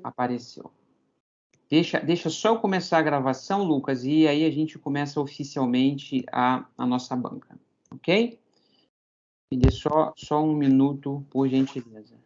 Apareceu. Deixa só eu começar a gravação, Lucas, e aí a gente começa oficialmente a nossa banca, ok? Me dê só um minuto, por gentileza.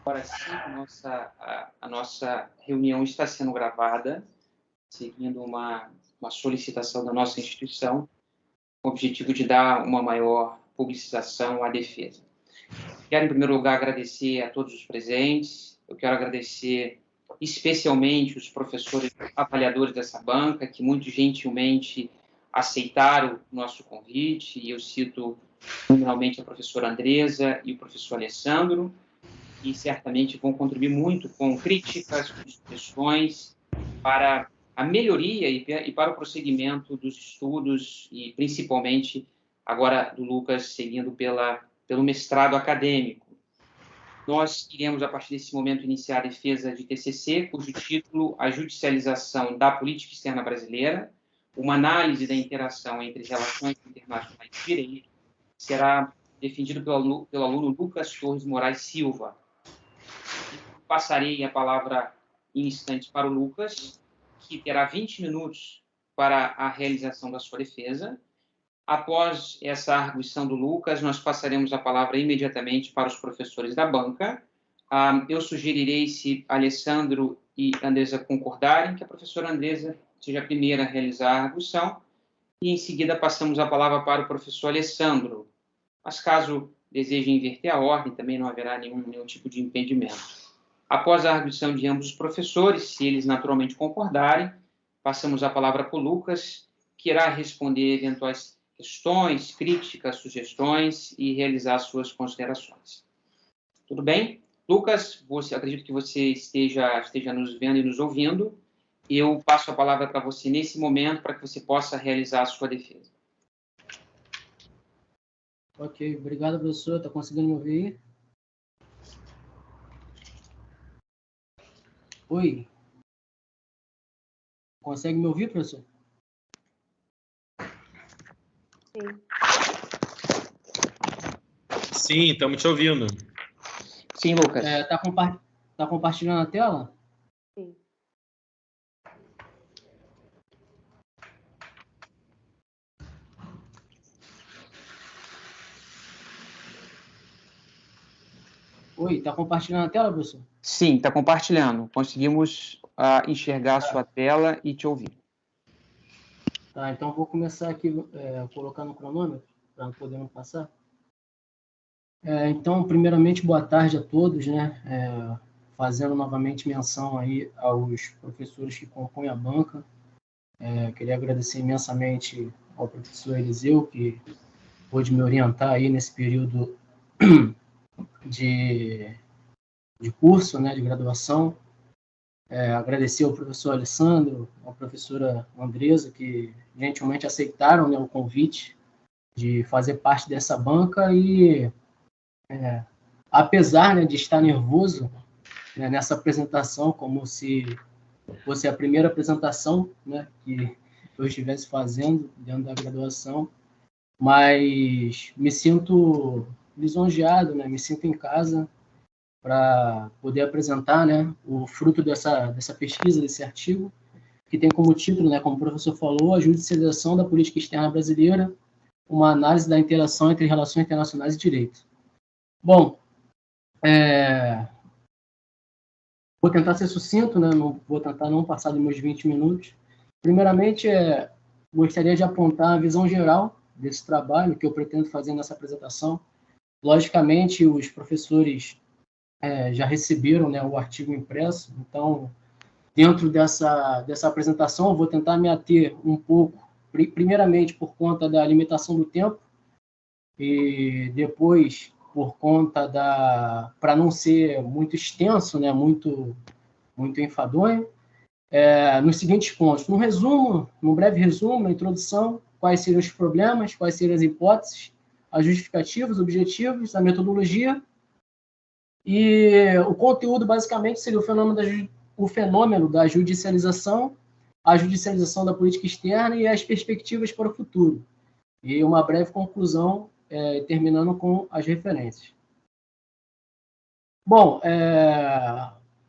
Agora sim, a nossa reunião está sendo gravada, seguindo uma solicitação da nossa instituição, com o objetivo de dar uma maior publicização à defesa. Quero, em primeiro lugar, agradecer a todos os presentes. Eu quero agradecer especialmente os professores avaliadores dessa banca, que muito gentilmente aceitaram o nosso convite, e eu cito nominalmente a professora Andresa e o professor Alessandro, que certamente vão contribuir muito com críticas, com sugestões para a melhoria e para o prosseguimento dos estudos e, principalmente, agora do Lucas, seguindo pelo mestrado acadêmico. Nós iremos, a partir desse momento, iniciar a defesa de TCC, cujo título, A Judicialização da Política Externa Brasileira, uma análise da interação entre relações internacionais e direito, será defendido pelo aluno Lucas Torres Moraes Silva. Passarei a palavra em instantes para o Lucas, que terá 20 minutos para a realização da sua defesa. Após essa arguição do Lucas, nós passaremos a palavra imediatamente para os professores da banca. Eu sugerirei, se Alessandro e Andresa concordarem, que a professora Andresa seja a primeira a realizar a arguição, e em seguida passamos a palavra para o professor Alessandro. Mas caso desejem inverter a ordem, também não haverá nenhum tipo de impedimento. Após a arguição de ambos os professores, se eles naturalmente concordarem, passamos a palavra para o Lucas, que irá responder eventuais questões, críticas, sugestões e realizar suas considerações. Tudo bem? Lucas, acredito que você esteja nos vendo e nos ouvindo. Eu passo a palavra para você nesse momento para que você possa realizar a sua defesa. Ok, obrigado, professor. Está conseguindo me ouvir? Oi. Consegue me ouvir, professor? Sim, estamos te ouvindo. Sim, Lucas. Tá compartilhando a tela? Sim. Oi, tá compartilhando a tela, professor? Sim, está compartilhando. Conseguimos enxergar a sua tela e te ouvir. Tá, então vou começar aqui colocando o cronômetro, para podermos passar. Então, primeiramente, boa tarde a todos, né? Fazendo novamente menção aí aos professores que compõem a banca. Queria agradecer imensamente ao professor Eliseu, que pôde me orientar aí nesse período de curso, né, de graduação. Agradecer ao professor Alessandro, à professora Andresa, que gentilmente aceitaram, né, o convite de fazer parte dessa banca e, apesar, né, de estar nervoso, né, nessa apresentação, como se fosse a primeira apresentação, né, que eu estivesse fazendo dentro da graduação, mas me sinto lisonjeado, né, me sinto em casa para poder apresentar, né, o fruto dessa pesquisa, desse artigo, que tem como título, né, como o professor falou, A Judicialização da Política Externa Brasileira, uma análise da interação entre relações internacionais e direito. Bom, Vou tentar ser sucinto, né? Vou tentar não passar dos meus 20 minutos. Primeiramente, gostaria de apontar a visão geral desse trabalho que eu pretendo fazer nessa apresentação. Logicamente, os professores já receberam, né, o artigo impresso, então, dentro dessa apresentação, eu vou tentar me ater um pouco, primeiramente por conta da limitação do tempo, e depois por conta para não ser muito extenso, né, muito enfadonho, nos seguintes pontos. Num breve resumo, na introdução, quais seriam os problemas, quais seriam as hipóteses, as justificativas, os objetivos, a metodologia, e o conteúdo, basicamente, seria o fenômeno da judicialização, a judicialização da política externa e as perspectivas para o futuro. E uma breve conclusão, terminando com as referências. Bom,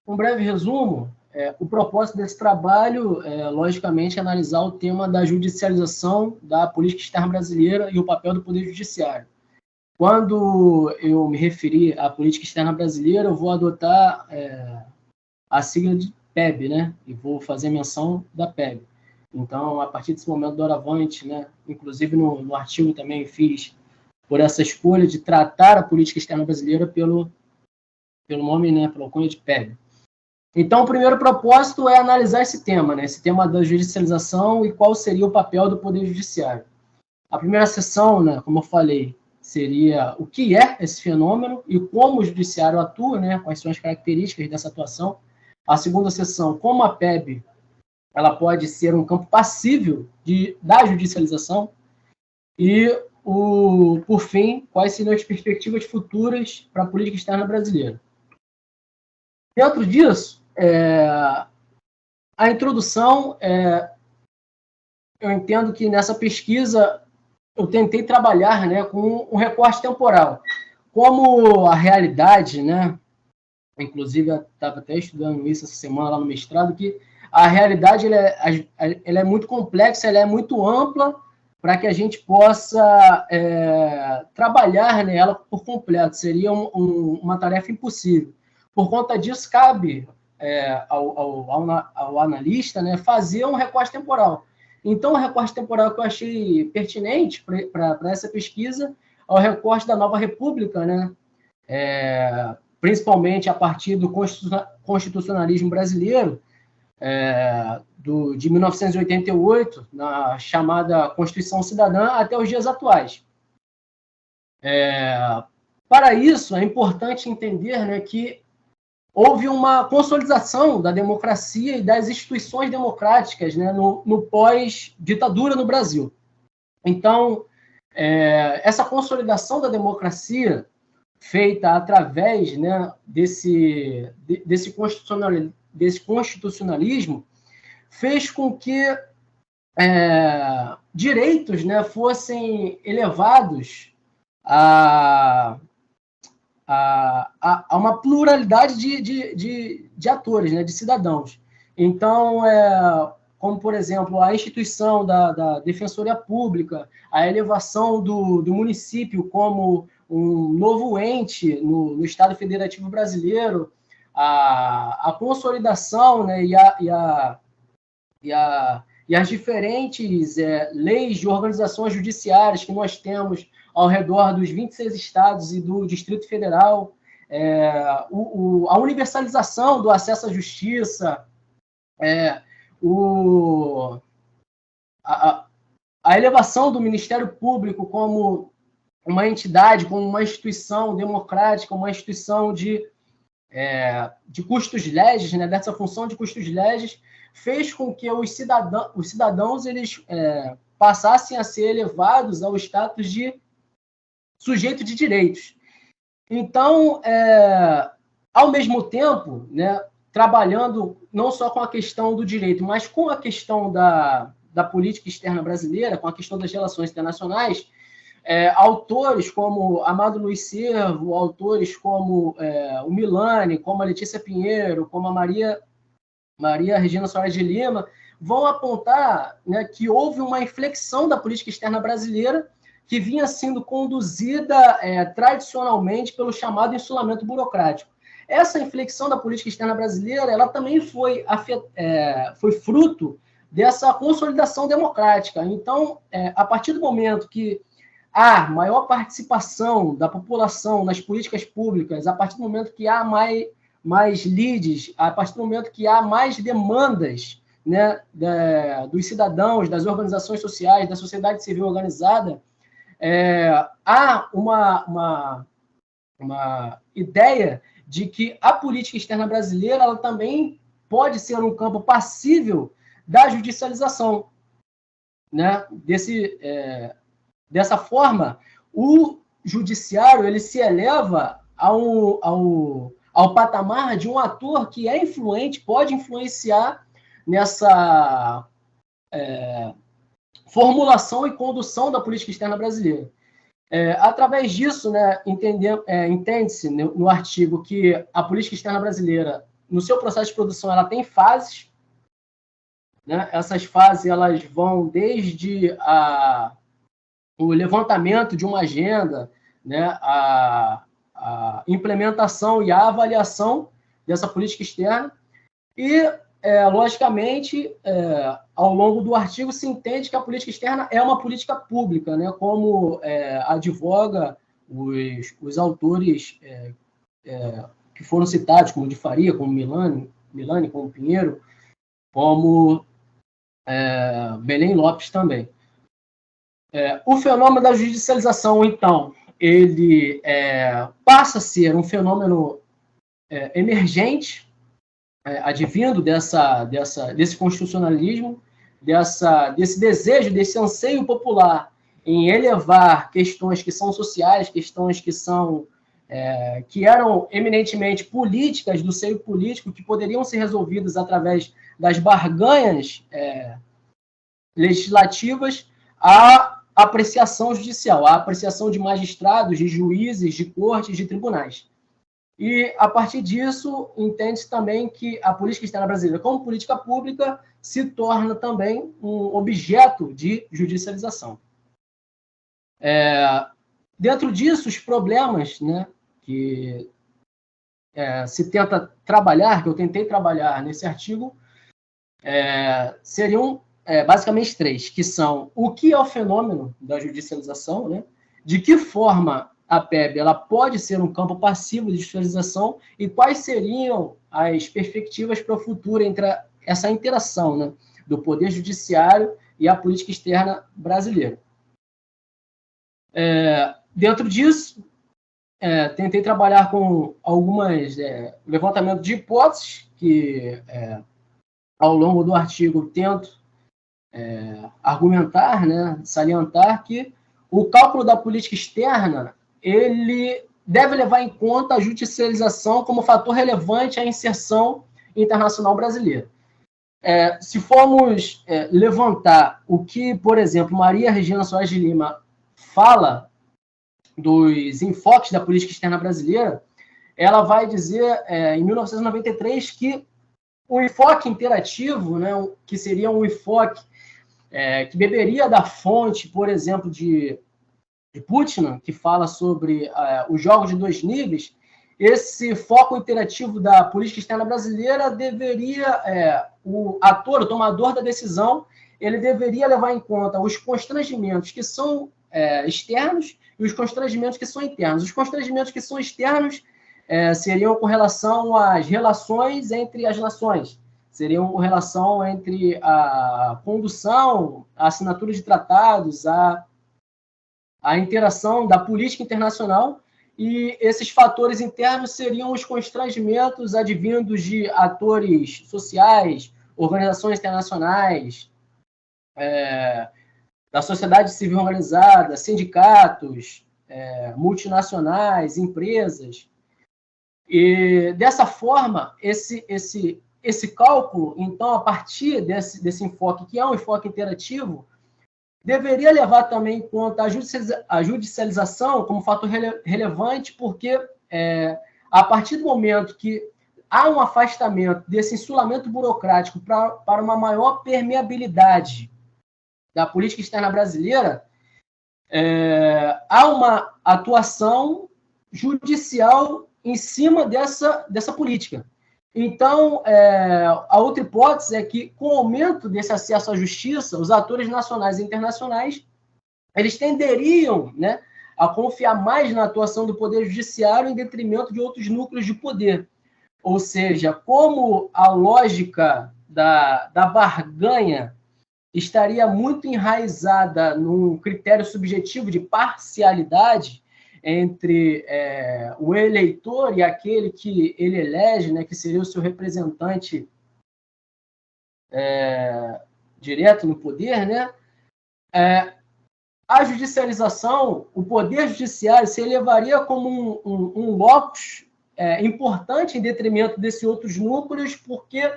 um breve resumo. O propósito desse trabalho logicamente, analisar o tema da judicialização da política externa brasileira e o papel do Poder Judiciário. Quando eu me referi à política externa brasileira, eu vou adotar a sigla de PEB, né? E vou fazer menção da PEB. Então, a partir desse momento, doravante, né? Inclusive no artigo também fiz por essa escolha de tratar a política externa brasileira pelo nome, né? Pela alcunha de PEB. Então, o primeiro propósito é analisar esse tema, né? Esse tema da judicialização e qual seria o papel do Poder Judiciário. A primeira sessão, né, como eu falei, seria o que é esse fenômeno e como o judiciário atua, né, quais são as características dessa atuação. A segunda sessão, como a PEB ela pode ser um campo passível da judicialização. E, por fim, quais seriam as perspectivas futuras para a política externa brasileira. Dentro disso, a introdução, eu entendo que nessa pesquisa eu tentei trabalhar, né, com um recorte temporal. Como a realidade, né, inclusive eu estava até estudando isso essa semana lá no mestrado, que a realidade ela é muito complexa, ela é muito ampla para que a gente possa trabalhar nela por completo. Seria uma tarefa impossível. Por conta disso, cabe ao analista, né, fazer um recorte temporal. Então, o recorte temporal que eu achei pertinente para essa pesquisa é o recorte da Nova República, né, principalmente a partir do constitucionalismo brasileiro, de 1988, na chamada Constituição Cidadã, até os dias atuais. Para isso, é importante entender, né, que houve uma consolidação da democracia e das instituições democráticas, né, no pós-ditadura no Brasil. Então, essa consolidação da democracia, feita através, né, desse constitucionalismo, fez com que direitos, né, fossem elevados a uma pluralidade de atores, né, de cidadãos. Então, como, por exemplo, a instituição da Defensoria Pública, a elevação do município como um novo ente no Estado Federativo Brasileiro, a consolidação, né, e as diferentes leis de organizações judiciárias que nós temos ao redor dos 26 estados e do Distrito Federal, a universalização do acesso à justiça, a elevação do Ministério Público como uma entidade, como uma instituição democrática, uma instituição de custos legis, né, dessa função de custos legis, fez com que os cidadãos eles passassem a ser elevados ao status de sujeito de direitos. Então, ao mesmo tempo, né, trabalhando não só com a questão do direito, mas com a questão da política externa brasileira, com a questão das relações internacionais, autores como Amado Luiz Cervo, autores como o Milani, como a Letícia Pinheiro, como a Maria Regina Soares de Lima, vão apontar, né, que houve uma inflexão da política externa brasileira que vinha sendo conduzida tradicionalmente pelo chamado insulamento burocrático. Essa inflexão da política externa brasileira, ela também foi fruto dessa consolidação democrática. Então, a partir do momento que há maior participação da população nas políticas públicas, a partir do momento que há mais leads, a partir do momento que há mais demandas, né, dos cidadãos, das organizações sociais, da sociedade civil organizada, há uma ideia de que a política externa brasileira ela também pode ser um campo passível da judicialização, né? Dessa forma, o judiciário ele se eleva ao patamar de um ator que é influente, pode influenciar nessa formulação e condução da política externa brasileira. Através disso, né, entende-se no artigo que a política externa brasileira, no seu processo de produção, ela tem fases, né? Essas fases elas vão desde o levantamento de uma agenda, né, a implementação e a avaliação dessa política externa e, logicamente, ao longo do artigo se entende que a política externa é uma política pública, né, como advoga os autores que foram citados, como de Faria, como Milani, como Pinheiro, como Belém Lopes também. O fenômeno da judicialização, então, ele passa a ser um fenômeno emergente, advindo desse constitucionalismo, desse desejo, desse anseio popular em elevar questões que são sociais, questões que eram eminentemente políticas, do seio político, que poderiam ser resolvidas através das barganhas legislativas, à apreciação judicial, à apreciação de magistrados, de juízes, de cortes, de tribunais. E, a partir disso, entende-se também que a política externa brasileira, como política pública, se torna também um objeto de judicialização. Dentro disso, os problemas, né, que se tenta trabalhar, que eu tentei trabalhar nesse artigo, seriam basicamente três, que são o que é o fenômeno da judicialização, né, de que forma a PEB ela pode ser um campo passivo de judicialização e quais seriam as perspectivas para o futuro entre essa interação, né, do poder judiciário e a política externa brasileira. Dentro disso, tentei trabalhar com algumas levantamento de hipóteses que, ao longo do artigo, tento argumentar, né, salientar que o cálculo da política externa ele deve levar em conta a judicialização como fator relevante à inserção internacional brasileira. Se formos levantar o que, por exemplo, Maria Regina Soares de Lima fala dos enfoques da política externa brasileira, ela vai dizer, em 1993, que o enfoque interativo, né, que seria um enfoque que beberia da fonte, por exemplo, de Putin, que fala sobre os jogos de dois níveis, esse foco interativo da política externa brasileira deveria, o ator, o tomador da decisão, ele deveria levar em conta os constrangimentos que são externos e os constrangimentos que são internos. Os constrangimentos que são externos seriam com relação às relações entre as nações, seriam com relação entre a condução, a assinatura de tratados, a interação da política internacional, e esses fatores internos seriam os constrangimentos advindos de atores sociais, organizações internacionais, da sociedade civil organizada, sindicatos, multinacionais, empresas. E, dessa forma, esse cálculo, então, a partir desse enfoque, que é um enfoque interativo, deveria levar também em conta a judicialização como fator relevante, porque a partir do momento que há um afastamento desse insulamento burocrático para uma maior permeabilidade da política externa brasileira, há uma atuação judicial em cima dessa política. Então, a outra hipótese é que, com o aumento desse acesso à justiça, os atores nacionais e internacionais, eles tenderiam, né, a confiar mais na atuação do Poder Judiciário em detrimento de outros núcleos de poder. Ou seja, como a lógica da barganha estaria muito enraizada num critério subjetivo de parcialidade entre o eleitor e aquele que ele elege, né, que seria o seu representante direto no poder, né, a judicialização, o poder judiciário se elevaria como um locus importante em detrimento desses outros núcleos, porque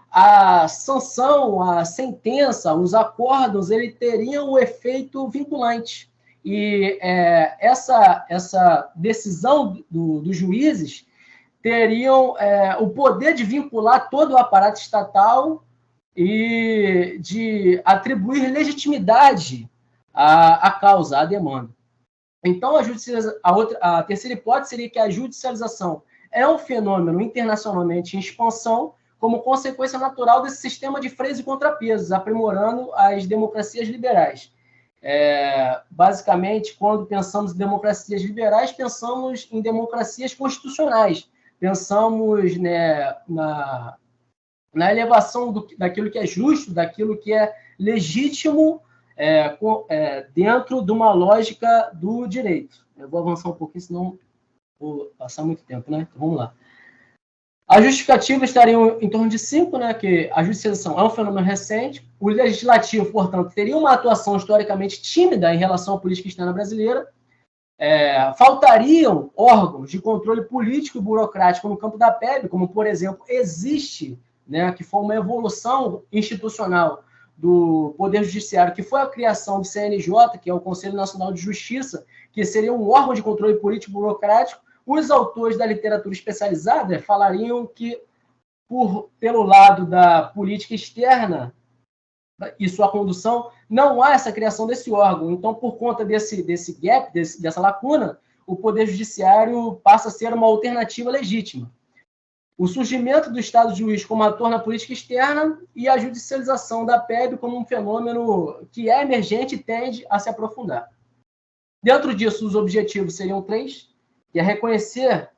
a sanção, a sentença, os acordos, ele teriam o efeito vinculante. E essa decisão dos juízes teriam o poder de vincular todo o aparato estatal e de atribuir legitimidade à causa, à demanda. Então, a terceira hipótese seria que a judicialização é um fenômeno internacionalmente em expansão, como consequência natural desse sistema de freios e contrapesos, aprimorando as democracias liberais. Basicamente, quando pensamos em democracias liberais, pensamos em democracias constitucionais, pensamos, né, na elevação daquilo que é justo, daquilo que é legítimo, dentro de uma lógica do direito. Eu vou avançar um pouquinho, senão vou passar muito tempo, né? Então, vamos lá. As justificativas estariam em torno de 5, né, que a judicialização é um fenômeno recente, o legislativo, portanto, teria uma atuação historicamente tímida em relação à política externa brasileira, faltariam órgãos de controle político e burocrático no campo da PEB, como, por exemplo, existe, né, que foi uma evolução institucional do Poder Judiciário, que foi a criação do CNJ, que é o Conselho Nacional de Justiça, que seria um órgão de controle político e burocrático. Os autores da literatura especializada falariam que, pelo lado da política externa e sua condução, não há essa criação desse órgão. Então, por conta desse gap, dessa lacuna, o Poder Judiciário passa a ser uma alternativa legítima. O surgimento do Estado de juiz como ator na política externa e a judicialização da PEB como um fenômeno que é emergente e tende a se aprofundar. Dentro disso, os objetivos seriam 3, que é reconhecer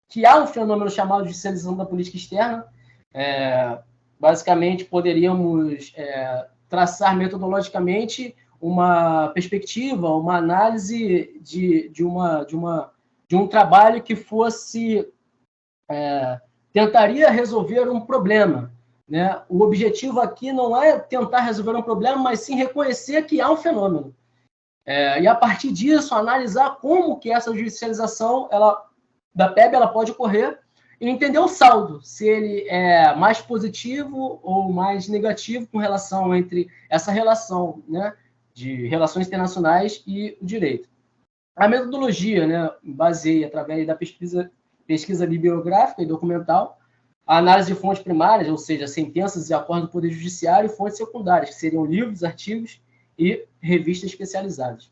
que há um fenômeno chamado de judicialização da política externa. Basicamente, poderíamos traçar metodologicamente uma perspectiva, uma análise de um trabalho que fosse tentaria resolver um problema, né? O objetivo aqui não é tentar resolver um problema, mas sim reconhecer que há um fenômeno. E, a partir disso, analisar como que essa judicialização da PEB ela pode ocorrer e entender o saldo, se ele é mais positivo ou mais negativo com relação entre essa relação, né, de relações internacionais e o direito. A metodologia, né, baseia através da pesquisa bibliográfica e documental, a análise de fontes primárias, ou seja, sentenças e acordos do Poder Judiciário, e fontes secundárias, que seriam livros, artigos e revistas especializadas.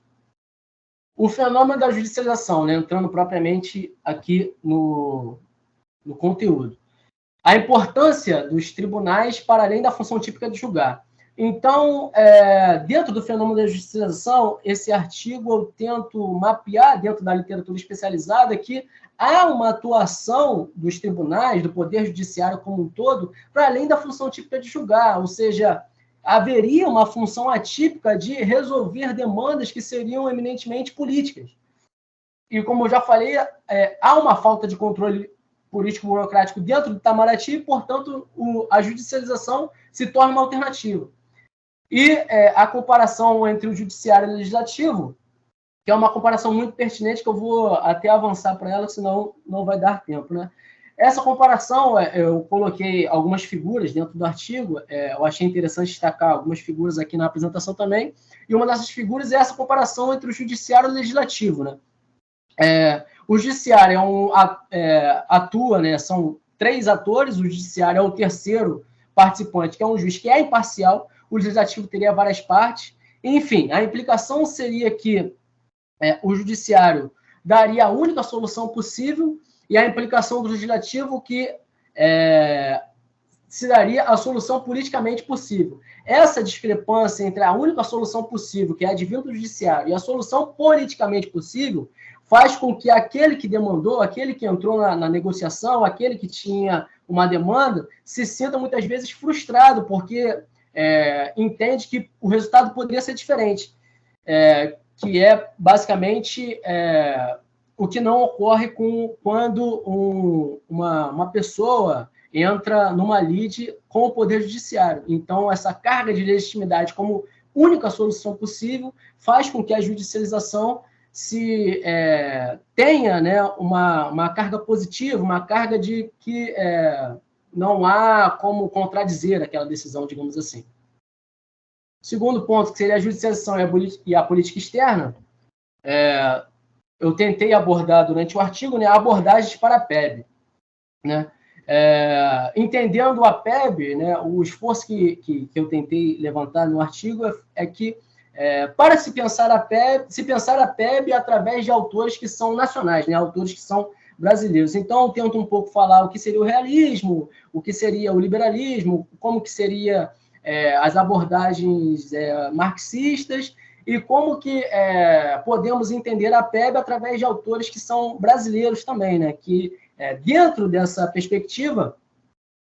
O fenômeno da judicialização, né, entrando propriamente aqui no conteúdo. A importância dos tribunais para além da função típica de julgar. Então, dentro do fenômeno da judicialização, esse artigo eu tento mapear dentro da literatura especializada que há uma atuação dos tribunais, do Poder Judiciário como um todo, para além da função típica de julgar, ou seja, haveria uma função atípica de resolver demandas que seriam eminentemente políticas. E, como eu já falei, há uma falta de controle político-burocrático dentro do Itamaraty, e, portanto, a judicialização se torna uma alternativa. E a comparação entre o judiciário e o legislativo, que é uma comparação muito pertinente, que eu vou até avançar para ela, senão não vai dar tempo, né? Essa comparação, eu coloquei algumas figuras dentro do artigo, eu achei interessante destacar algumas figuras aqui na apresentação também, e uma dessas figuras é essa comparação entre o judiciário e o legislativo, né? O judiciário atua, né, são 3 atores, o judiciário é o terceiro participante, que é um juiz que é imparcial, o legislativo teria várias partes, Enfim, a implicação seria que o judiciário daria a única solução possível e a implicação do legislativo que se daria a solução politicamente possível. Essa discrepância entre a única solução possível, que é advinda do judiciário, e a solução politicamente possível, faz com que aquele que demandou, aquele que entrou na negociação, aquele que tinha uma demanda, se sinta muitas vezes frustrado, porque entende que o resultado poderia ser diferente, que é basicamente o que não ocorre quando uma pessoa entra numa lide com o Poder Judiciário. Então, essa carga de legitimidade como única solução possível faz com que a judicialização tenha, né, uma carga positiva, uma carga de que não há como contradizer aquela decisão, digamos assim. Segundo ponto, que seria a judicialização e a política externa, eu tentei abordar durante o artigo, né, abordagens para a PEB, né? Entendendo a PEB, né, o esforço que eu tentei levantar no artigo é que para se pensar a PEB através de autores que são nacionais, né, autores que são brasileiros. Então, eu tento um pouco falar o que seria o realismo, o que seria o liberalismo, como que seria as abordagens marxistas e como que podemos entender a PEB através de autores que são brasileiros também, né, que dentro dessa perspectiva,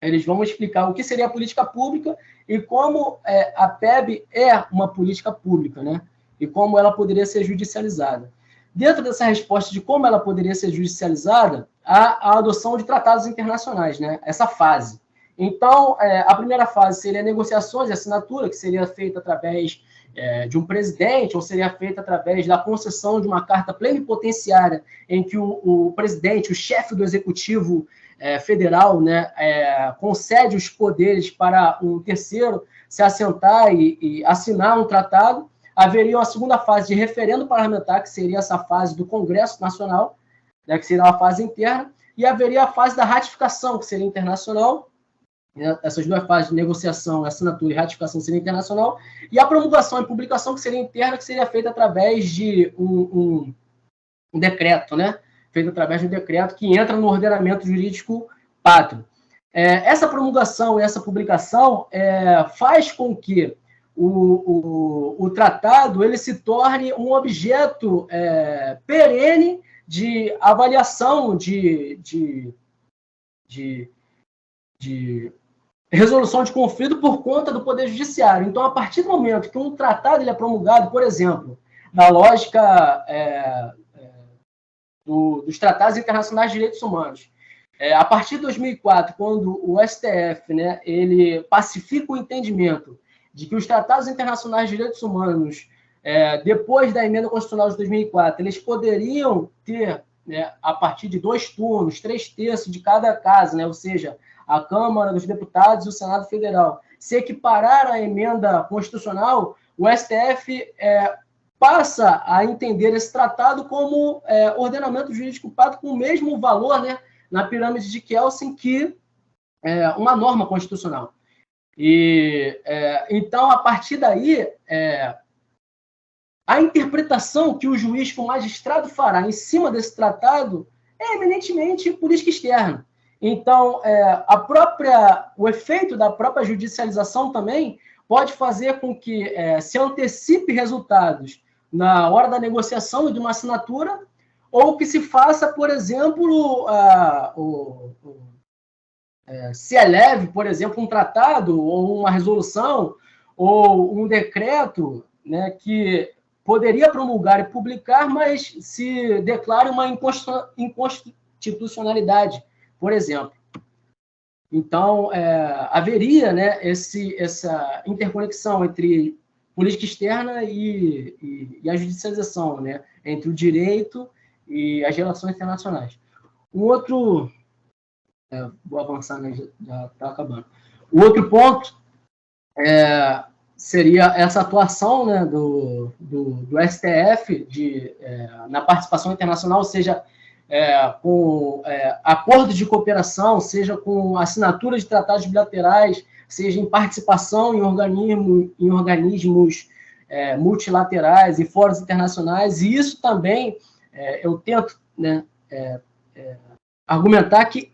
eles vão explicar o que seria a política pública e como a PEB é uma política pública, né? E como ela poderia ser judicializada. Dentro dessa resposta de como ela poderia ser judicializada, há a adoção de tratados internacionais, né? Essa fase. Então, a primeira fase seria negociações e assinatura, que seria feita através de um presidente, ou seria feita através da concessão de uma carta plenipotenciária, em que o presidente, o chefe do executivo federal, né, concede os poderes para um terceiro se assentar e assinar um tratado. Haveria uma segunda fase de referendo parlamentar, que seria essa fase do Congresso Nacional, né, que seria uma fase interna, e haveria a fase da ratificação, que seria internacional. Essas duas fases de negociação, assinatura e ratificação seria internacional, e a promulgação e publicação, que seria interna, que seria feita através de um decreto, né? Feito através de um decreto que entra no ordenamento jurídico pátrio. Essa promulgação e essa publicação faz com que o tratado ele se torne um objeto perene de avaliação de resolução de conflito por conta do Poder Judiciário. Então, a partir do momento que um tratado ele é promulgado, por exemplo, na lógica dos tratados internacionais de direitos humanos, a partir de 2004, quando o STF, né, ele pacifica o entendimento de que os tratados internacionais de direitos humanos, depois da emenda constitucional de 2004, eles poderiam ter, né, a partir de 2 turnos, 3/3 de cada casa, né, ou seja, a Câmara dos Deputados e o Senado Federal, se equiparar à emenda constitucional, o STF passa a entender esse tratado como ordenamento jurídico pátrio com o mesmo valor, né, na pirâmide de Kelsen que uma norma constitucional. E, então, a partir daí, a interpretação que o juiz, que o magistrado fará em cima desse tratado é eminentemente política externa. Então, o efeito da própria judicialização também pode fazer com que se antecipe resultados na hora da negociação e de uma assinatura, ou que se faça, por exemplo, se eleve, por exemplo, um tratado, ou uma resolução, ou um decreto, né, que poderia promulgar e publicar, mas se declare uma inconstitucionalidade, por exemplo. Então, haveria, né, essa interconexão entre política externa e a judicialização, né, entre o direito e as relações internacionais. Um outro... vou avançar, né, já está acabando. O outro ponto seria essa atuação, né, do STF na participação internacional, seja com acordos de cooperação, seja com assinatura de tratados bilaterais, seja em participação em organismos multilaterais e fóruns internacionais, e isso também eu tento, né, argumentar que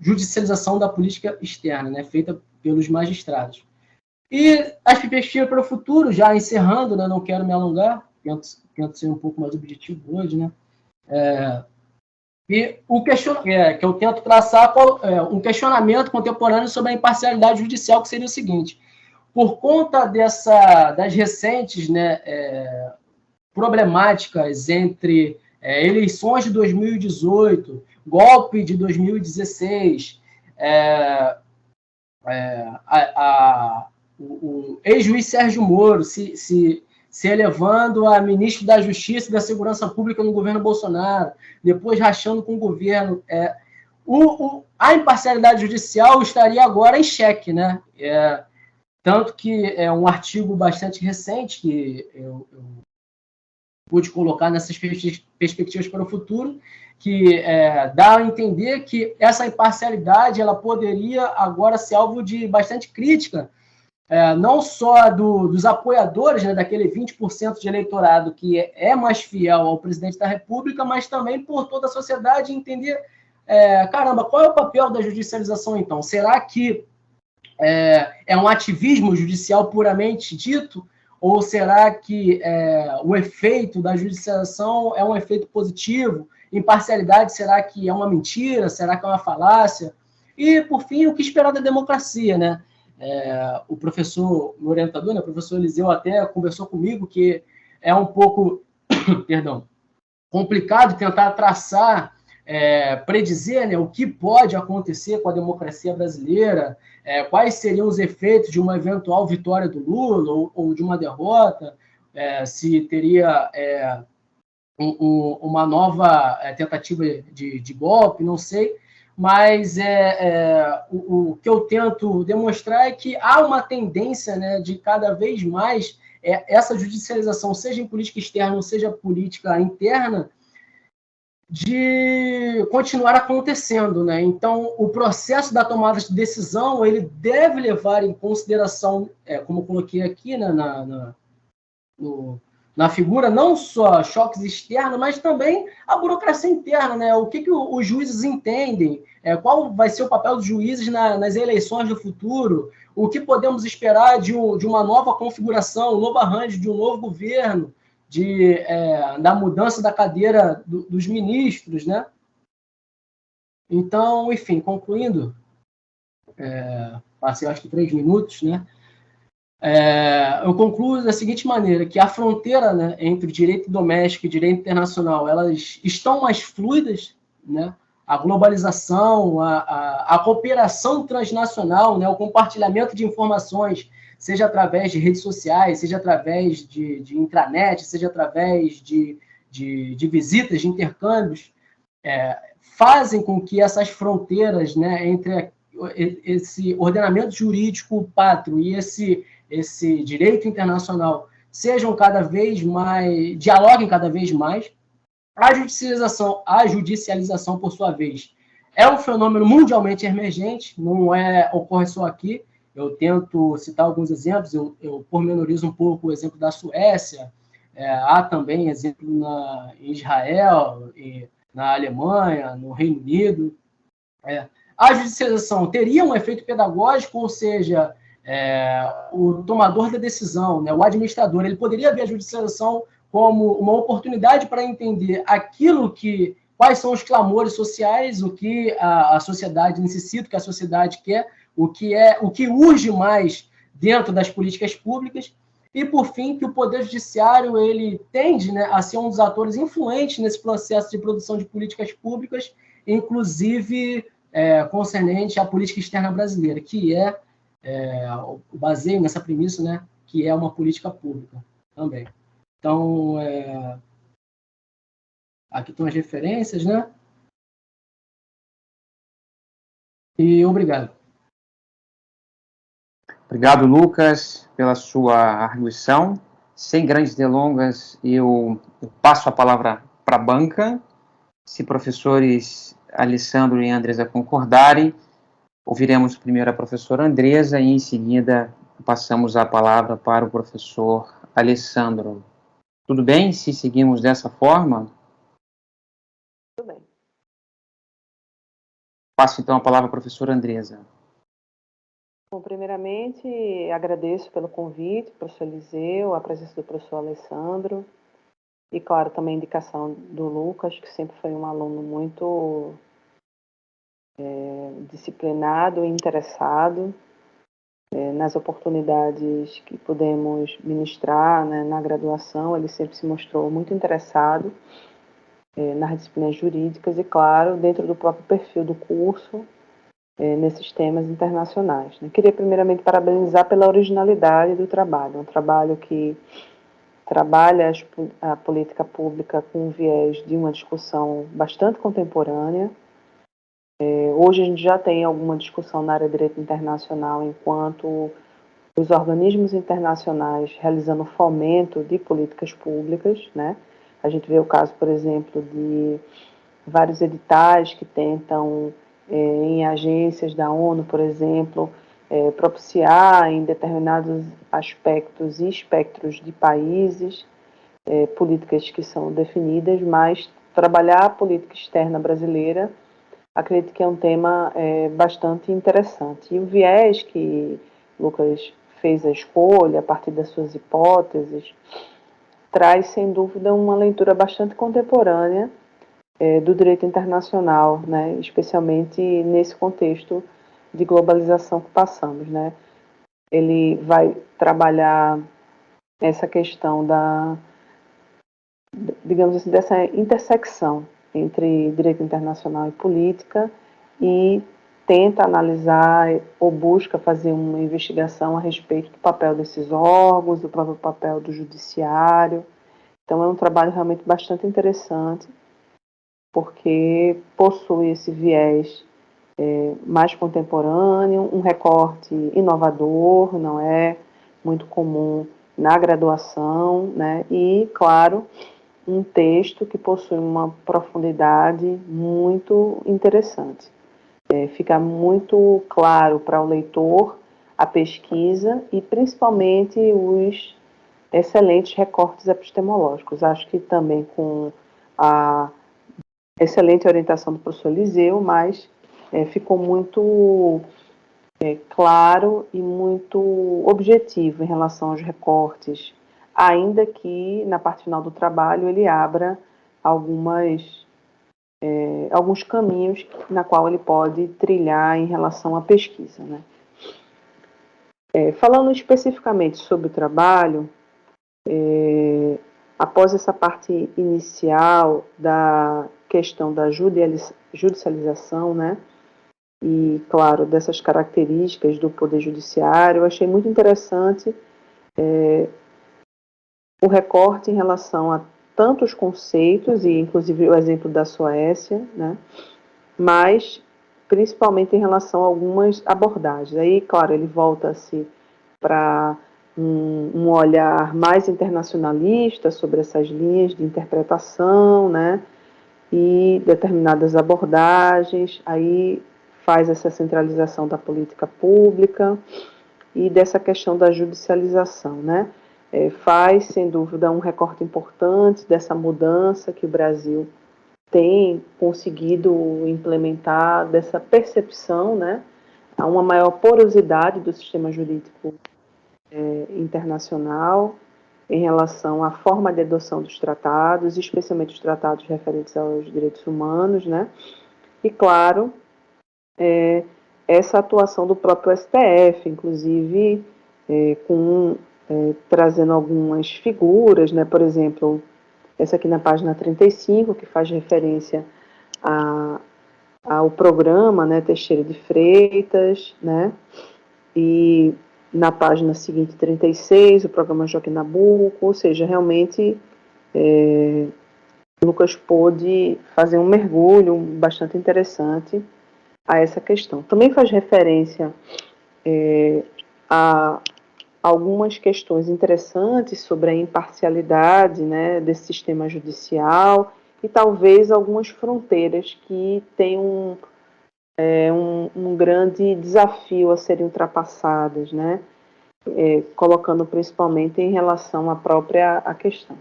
judicialização da política externa, né, feita pelos magistrados. E as perspectivas para o futuro, já encerrando, né, não quero me alongar, tento ser um pouco mais objetivo hoje, né? E o que eu tento traçar um questionamento contemporâneo sobre a imparcialidade judicial, que seria o seguinte: por conta das recentes, né, problemáticas entre eleições de 2018, golpe de 2016, o ex-juiz Sérgio Moro se elevando a ministro da Justiça e da Segurança Pública no governo Bolsonaro, depois rachando com o governo, a imparcialidade judicial estaria agora em xeque, né? Tanto que é um artigo bastante recente que eu pude colocar nessas perspectivas para o futuro, que dá a entender que essa imparcialidade ela poderia agora ser alvo de bastante crítica, não só dos apoiadores, né, daquele 20% de eleitorado que é mais fiel ao presidente da República, mas também por toda a sociedade entender, caramba, qual é o papel da judicialização então? Será que é um ativismo judicial puramente dito? Ou será que o efeito da judicialização é um efeito positivo? Imparcialidade, será que é uma mentira? Será que é uma falácia? E, por fim, o que esperar da democracia, né? O professor, o orientador, né, o professor Eliseu, até conversou comigo que é um pouco perdão, complicado tentar traçar, predizer, né, o que pode acontecer com a democracia brasileira, quais seriam os efeitos de uma eventual vitória do Lula ou de uma derrota, se teria uma nova tentativa de golpe, não sei. Mas o que eu tento demonstrar é que há uma tendência, né, de cada vez mais essa judicialização, seja em política externa ou seja política interna, de continuar acontecendo, né? Então, o processo da tomada de decisão ele deve levar em consideração, como eu coloquei aqui, né, na figura, não só choques externos, mas também a burocracia interna, né? O que os juízes entendem, qual vai ser o papel dos juízes nas eleições do futuro, o que podemos esperar de uma nova configuração, um novo arranjo de um novo governo, da mudança da cadeira dos ministros, né? Então, enfim, concluindo, passei acho que 3 minutos, né? Eu concluo da seguinte maneira, que a fronteira, né, entre direito doméstico e direito internacional, elas estão mais fluidas, né? A globalização, a cooperação transnacional, né, o compartilhamento de informações, seja através de redes sociais, seja através de intranet, seja através de visitas, de intercâmbios, fazem com que essas fronteiras, né, entre esse ordenamento jurídico pátrio e esse direito internacional sejam cada vez mais, dialoguem cada vez mais. A judicialização, por sua vez, é um fenômeno mundialmente emergente, não ocorre só aqui. Eu tento citar alguns exemplos, eu pormenorizo um pouco o exemplo da Suécia, há também exemplo em Israel, na Alemanha, no Reino Unido. A judicialização teria um efeito pedagógico, ou seja, o tomador da decisão, né, o administrador, ele poderia ver a judicialização como uma oportunidade para entender quais são os clamores sociais, o que a sociedade necessita, o que a sociedade quer, o que urge mais dentro das políticas públicas, e, por fim, que o Poder Judiciário ele tende, né, a ser um dos atores influentes nesse processo de produção de políticas públicas, inclusive concernente à política externa brasileira, que baseio nessa premissa, né, que é uma política pública também. Então, aqui estão as referências, né? E obrigado. Obrigado, Lucas, pela sua arguição. Sem grandes delongas, eu passo a palavra para a banca. Se professores Alessandro e Andresa concordarem, ouviremos primeiro a professora Andresa e, em seguida, passamos a palavra para o professor Alessandro. Tudo bem se seguimos dessa forma? Tudo bem. Passo então a palavra à professora Andresa. Bom, primeiramente, agradeço pelo convite, professor Eliseu, a presença do professor Alessandro e, claro, também a indicação do Lucas, que sempre foi um aluno muito disciplinado e interessado nas oportunidades que pudemos ministrar, né, na graduação. Ele sempre se mostrou muito interessado nas disciplinas jurídicas e, claro, dentro do próprio perfil do curso, nesses temas internacionais. Queria primeiramente parabenizar pela originalidade do trabalho, um trabalho que trabalha a política pública com um viés de uma discussão bastante contemporânea. Hoje a gente já tem alguma discussão na área de direito internacional, enquanto os organismos internacionais realizando fomento de políticas públicas, né? A gente vê o caso, por exemplo, de vários editais que tentam, em agências da ONU, por exemplo, propiciar em determinados aspectos e espectros de países políticas que são definidas, mas trabalhar a política externa brasileira, acredito que é um tema bastante interessante. E o viés que Lucas fez a escolha, a partir das suas hipóteses, traz, sem dúvida, uma leitura bastante contemporânea do direito internacional, né, especialmente nesse contexto de globalização que passamos, né. Ele vai trabalhar essa questão digamos assim, dessa intersecção entre direito internacional e política e tenta analisar ou busca fazer uma investigação a respeito do papel desses órgãos, do próprio papel do judiciário. Então é um trabalho realmente bastante interessante, porque possui esse viés mais contemporâneo, um recorte inovador, não é muito comum na graduação, né? E, claro, um texto que possui uma profundidade muito interessante. Fica muito claro para o leitor a pesquisa e, principalmente, os excelentes recortes epistemológicos. Acho que também com a excelente orientação do professor Eliseu, mas ficou muito claro e muito objetivo em relação aos recortes, ainda que na parte final do trabalho ele abra alguns caminhos na qual ele pode trilhar em relação à pesquisa, né? Falando especificamente sobre o trabalho, após essa parte inicial da questão da judicialização, né, e, claro, dessas características do Poder Judiciário, eu achei muito interessante o recorte em relação a tantos conceitos, e inclusive o exemplo da Suécia, né, mas principalmente em relação a algumas abordagens. Aí, claro, ele volta-se para um olhar mais internacionalista sobre essas linhas de interpretação, né, e determinadas abordagens, aí faz essa centralização da política pública e dessa questão da judicialização, né? Faz, sem dúvida, um recorte importante dessa mudança que o Brasil tem conseguido implementar, dessa percepção, né? Há uma maior porosidade do sistema jurídico internacional em relação à forma de adoção dos tratados, especialmente os tratados referentes aos direitos humanos, né? E, claro, essa atuação do próprio STF, inclusive trazendo algumas figuras, né? Por exemplo, essa aqui na página 35, que faz referência ao programa, né, Teixeira de Freitas, né? E na página seguinte, 36, o programa Joaquim Nabuco, ou seja, realmente Lucas pôde fazer um mergulho bastante interessante a essa questão. Também faz referência a algumas questões interessantes sobre a imparcialidade, né, desse sistema judicial e talvez algumas fronteiras que têm um grande desafio a serem ultrapassadas, né? colocando principalmente em relação à própria questão.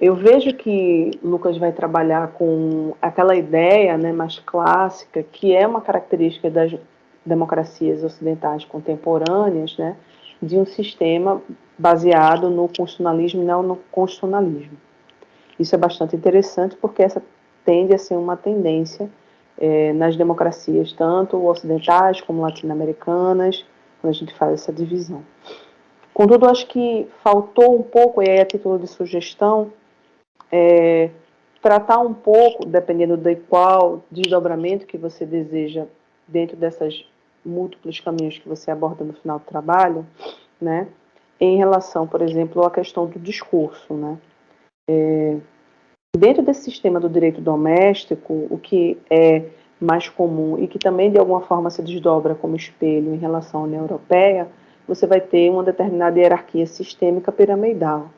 Eu vejo que Lucas vai trabalhar com aquela ideia, né, mais clássica, que é uma característica das democracias ocidentais contemporâneas, né, de um sistema baseado no constitucionalismo e não no constitucionalismo. Isso é bastante interessante porque essa tende a ser uma tendência nas democracias, tanto ocidentais como latino-americanas, quando a gente faz essa divisão. Contudo, acho que faltou um pouco, e aí a título de sugestão, tratar um pouco, dependendo de qual desdobramento que você deseja dentro dessas múltiplos caminhos que você aborda no final do trabalho, né, em relação, por exemplo, à questão do discurso, né. Dentro desse sistema do direito doméstico, o que é mais comum e que também de alguma forma se desdobra como espelho em relação à União Europeia, você vai ter uma determinada hierarquia sistêmica piramidal.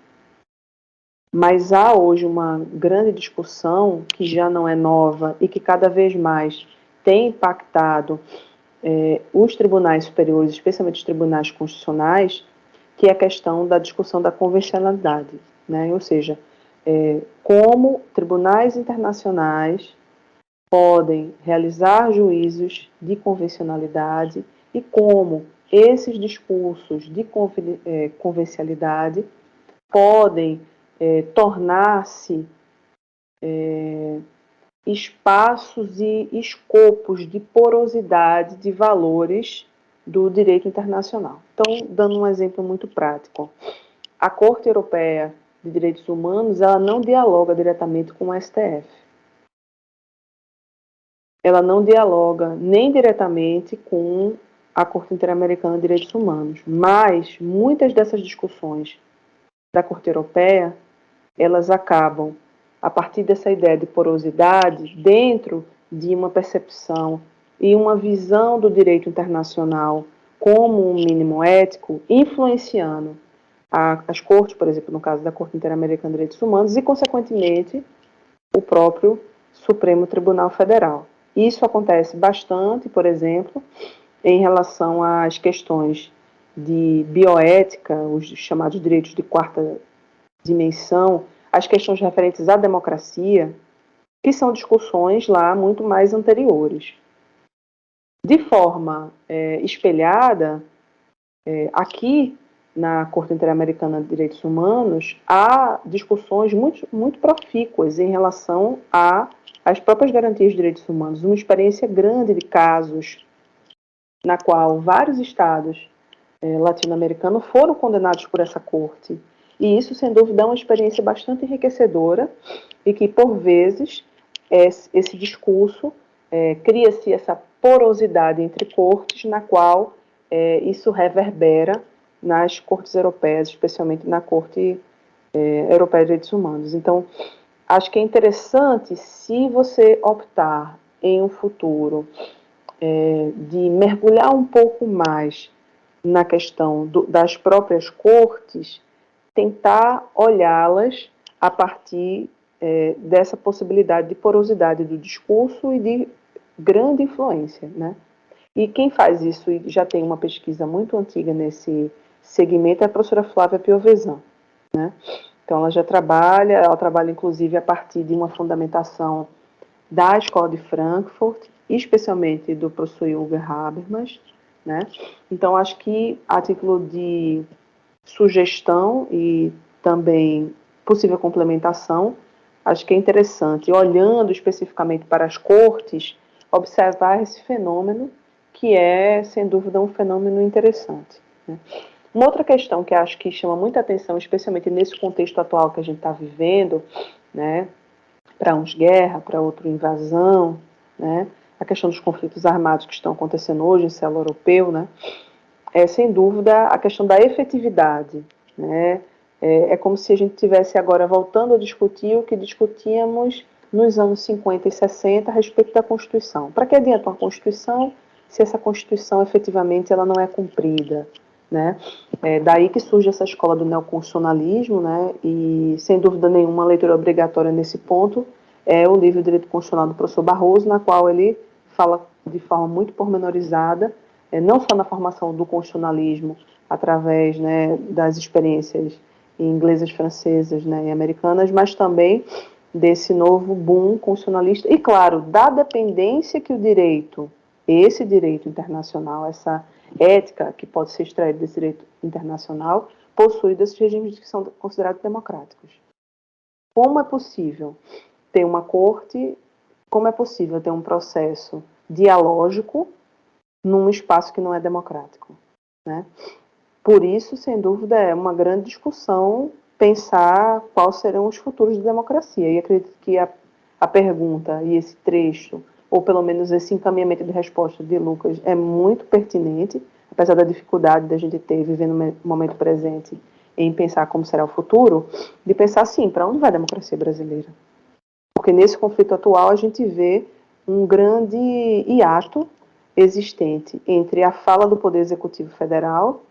Mas há hoje uma grande discussão, que já não é nova e que cada vez mais tem impactado os tribunais superiores, especialmente os tribunais constitucionais, que é a questão da discussão da convencionalidade, né? Ou seja, como tribunais internacionais podem realizar juízos de convencionalidade e como esses discursos de convencionalidade podem tornar-se espaços e escopos de porosidade de valores do direito internacional. Então, dando um exemplo muito prático, a Corte Europeia de Direitos Humanos, ela não dialoga diretamente com o STF. Ela não dialoga nem diretamente com a Corte Interamericana de Direitos Humanos, mas muitas dessas discussões da Corte Europeia, elas acabam, a partir dessa ideia de porosidade, dentro de uma percepção e uma visão do direito internacional como um mínimo ético, influenciando as cortes, por exemplo, no caso da Corte Interamericana de Direitos Humanos, e, consequentemente, o próprio Supremo Tribunal Federal. Isso acontece bastante, por exemplo, em relação às questões de bioética, os chamados direitos de quarta dimensão, as questões referentes à democracia, que são discussões lá muito mais anteriores. De forma espelhada, aqui na Corte Interamericana de Direitos Humanos, há discussões muito, muito profícuas em relação às próprias garantias de direitos humanos, uma experiência grande de casos na qual vários estados latino-americanos foram condenados por essa corte. E isso, sem dúvida, é uma experiência bastante enriquecedora e que, por vezes, esse discurso cria-se essa porosidade entre cortes, na qual isso reverbera nas cortes europeias, especialmente na Corte Europeia de Direitos Humanos. Então, acho que é interessante, se você optar em um futuro de mergulhar um pouco mais na questão das próprias cortes, tentar olhá-las a partir dessa possibilidade de porosidade do discurso e de grande influência, né? E quem faz isso e já tem uma pesquisa muito antiga nesse segmento é a professora Flávia Piovesan, né? Então ela trabalha inclusive a partir de uma fundamentação da Escola de Frankfurt, especialmente do professor Jürgen Habermas, né? Então acho que a título de sugestão e também possível complementação, acho que é interessante, olhando especificamente para as cortes, observar esse fenômeno, que é, sem dúvida, um fenômeno interessante, né? Uma outra questão que acho que chama muita atenção, especialmente nesse contexto atual que a gente está vivendo, né, para uns guerra, para outro invasão, né, a questão dos conflitos armados que estão acontecendo hoje em solo europeu, né, sem dúvida, a questão da efetividade, né, é como se a gente estivesse agora voltando a discutir o que discutíamos nos anos 50 e 60 a respeito da Constituição. Para que adianta uma Constituição se essa Constituição efetivamente ela não é cumprida, né? Daí que surge essa escola do neoconstitucionalismo, né? E sem dúvida nenhuma a leitura obrigatória nesse ponto é o livro Direito Constitucional do professor Barroso, na qual ele fala de forma muito pormenorizada não só na formação do constitucionalismo, através, né, das experiências inglesas, francesas, né, e americanas, mas também desse novo boom constitucionalista e, claro, da dependência que o direito, esse direito internacional, essa ética que pode ser extraída desse direito internacional, possui desses regimes que são considerados democráticos. Como é possível ter uma corte, como é possível ter um processo dialógico num espaço que não é democrático, né? Por isso, sem dúvida, é uma grande discussão pensar quais serão os futuros da democracia. E acredito que a pergunta e esse trecho, ou pelo menos esse encaminhamento de resposta de Lucas, é muito pertinente, apesar da dificuldade da gente ter, vivendo no momento presente, em pensar como será o futuro, de pensar assim, para onde vai a democracia brasileira? Porque nesse conflito atual a gente vê um grande hiato existente entre a fala do Poder Executivo Federal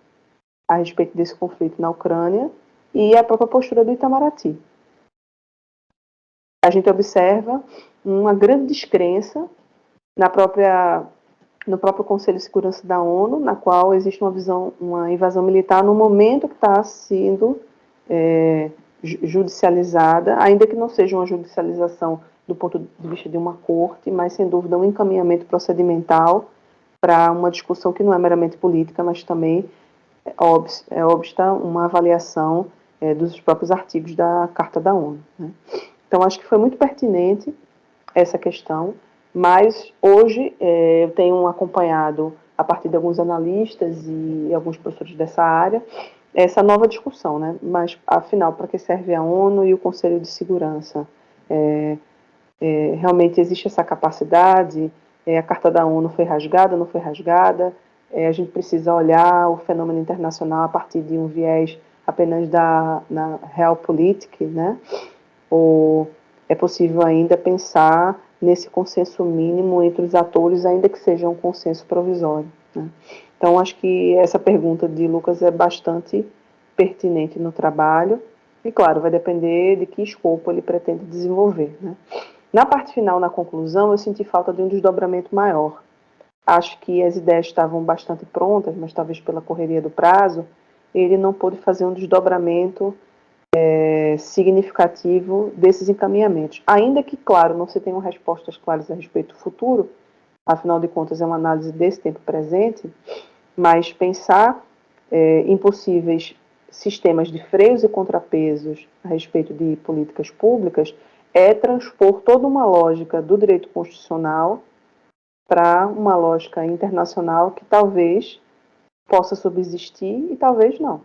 a respeito desse conflito na Ucrânia e a própria postura do Itamaraty. A gente observa uma grande descrença no próprio Conselho de Segurança da ONU, na qual existe uma invasão militar no momento que está sendo judicializada, ainda que não seja uma judicialização do ponto de vista de uma corte, mas sem dúvida um encaminhamento procedimental para uma discussão que não é meramente política, mas também obsta uma avaliação dos próprios artigos da Carta da ONU, né? Então, acho que foi muito pertinente essa questão, mas hoje eu tenho acompanhado, a partir de alguns analistas e alguns professores dessa área, essa nova discussão, né? Mas, afinal, para que serve a ONU e o Conselho de Segurança? Realmente existe essa capacidade? A Carta da ONU foi rasgada, não foi rasgada? A gente precisa olhar o fenômeno internacional a partir de um viés apenas na realpolitik, né? Ou é possível ainda pensar nesse consenso mínimo entre os atores, ainda que seja um consenso provisório, né? Então, acho que essa pergunta de Lucas é bastante pertinente no trabalho e, claro, vai depender de que escopo ele pretende desenvolver, né? Na parte final, na conclusão, eu senti falta de um desdobramento maior. Acho que as ideias estavam bastante prontas, mas talvez pela correria do prazo, ele não pôde fazer um desdobramento significativo desses encaminhamentos. Ainda que, claro, não se tenham respostas claras a respeito do futuro, afinal de contas é uma análise desse tempo presente, mas pensar em possíveis sistemas de freios e contrapesos a respeito de políticas públicas é transpor toda uma lógica do direito constitucional para uma lógica internacional que talvez possa subsistir e talvez não.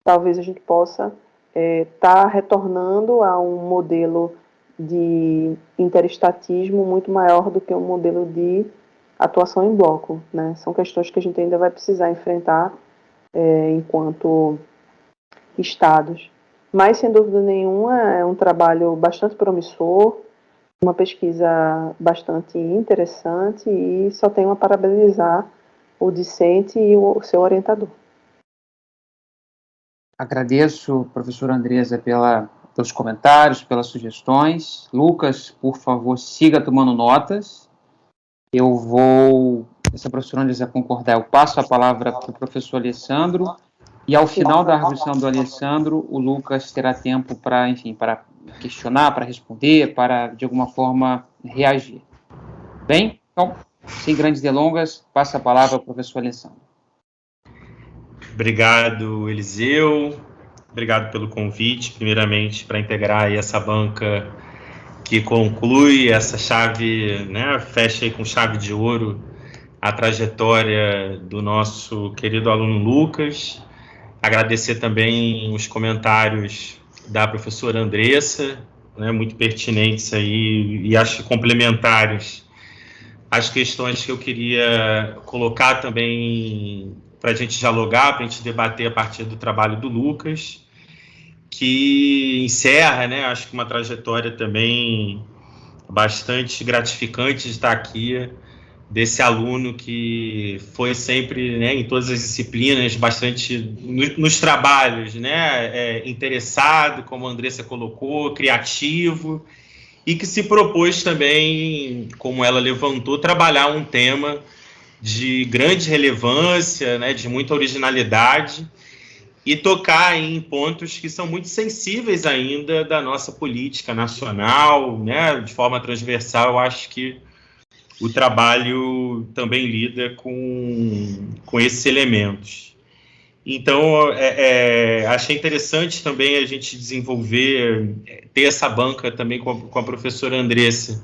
Talvez a gente possa estar retornando a um modelo de interestatismo muito maior do que um modelo de atuação em bloco, né? São questões que a gente ainda vai precisar enfrentar enquanto Estados. Mas, sem dúvida nenhuma, é um trabalho bastante promissor, uma pesquisa bastante interessante e só tenho a parabenizar o discente e o seu orientador. Agradeço, professora Andresa, pelos comentários, pelas sugestões. Lucas, por favor, siga tomando notas. Se a professora Andresa concordar, eu passo a palavra para o professor Alessandro, e ao final da arguição do Alessandro, o Lucas terá tempo para questionar, para responder, para, de alguma forma, reagir. Bem? Então, sem grandes delongas, passo a palavra ao professor Alessandro. Obrigado, Eliseu. Obrigado pelo convite, primeiramente, para integrar aí essa banca que conclui essa chave, né, fecha aí com chave de ouro a trajetória do nosso querido aluno Lucas. Agradecer também os comentários da professora Andressa, né, muito pertinentes aí e acho complementares às questões que eu queria colocar também para a gente dialogar, para a gente debater a partir do trabalho do Lucas, que encerra, né, acho que uma trajetória também bastante gratificante de estar aqui, desse aluno que foi sempre, né, em todas as disciplinas, bastante nos trabalhos, né, interessado, como a Andressa colocou, criativo, e que se propôs também, como ela levantou, trabalhar um tema de grande relevância, né, de muita originalidade, e tocar em pontos que são muito sensíveis ainda da nossa política nacional, né, de forma transversal. Eu acho que o trabalho também lida com esses elementos. Então, achei interessante também a gente desenvolver, ter essa banca também com a professora Andressa,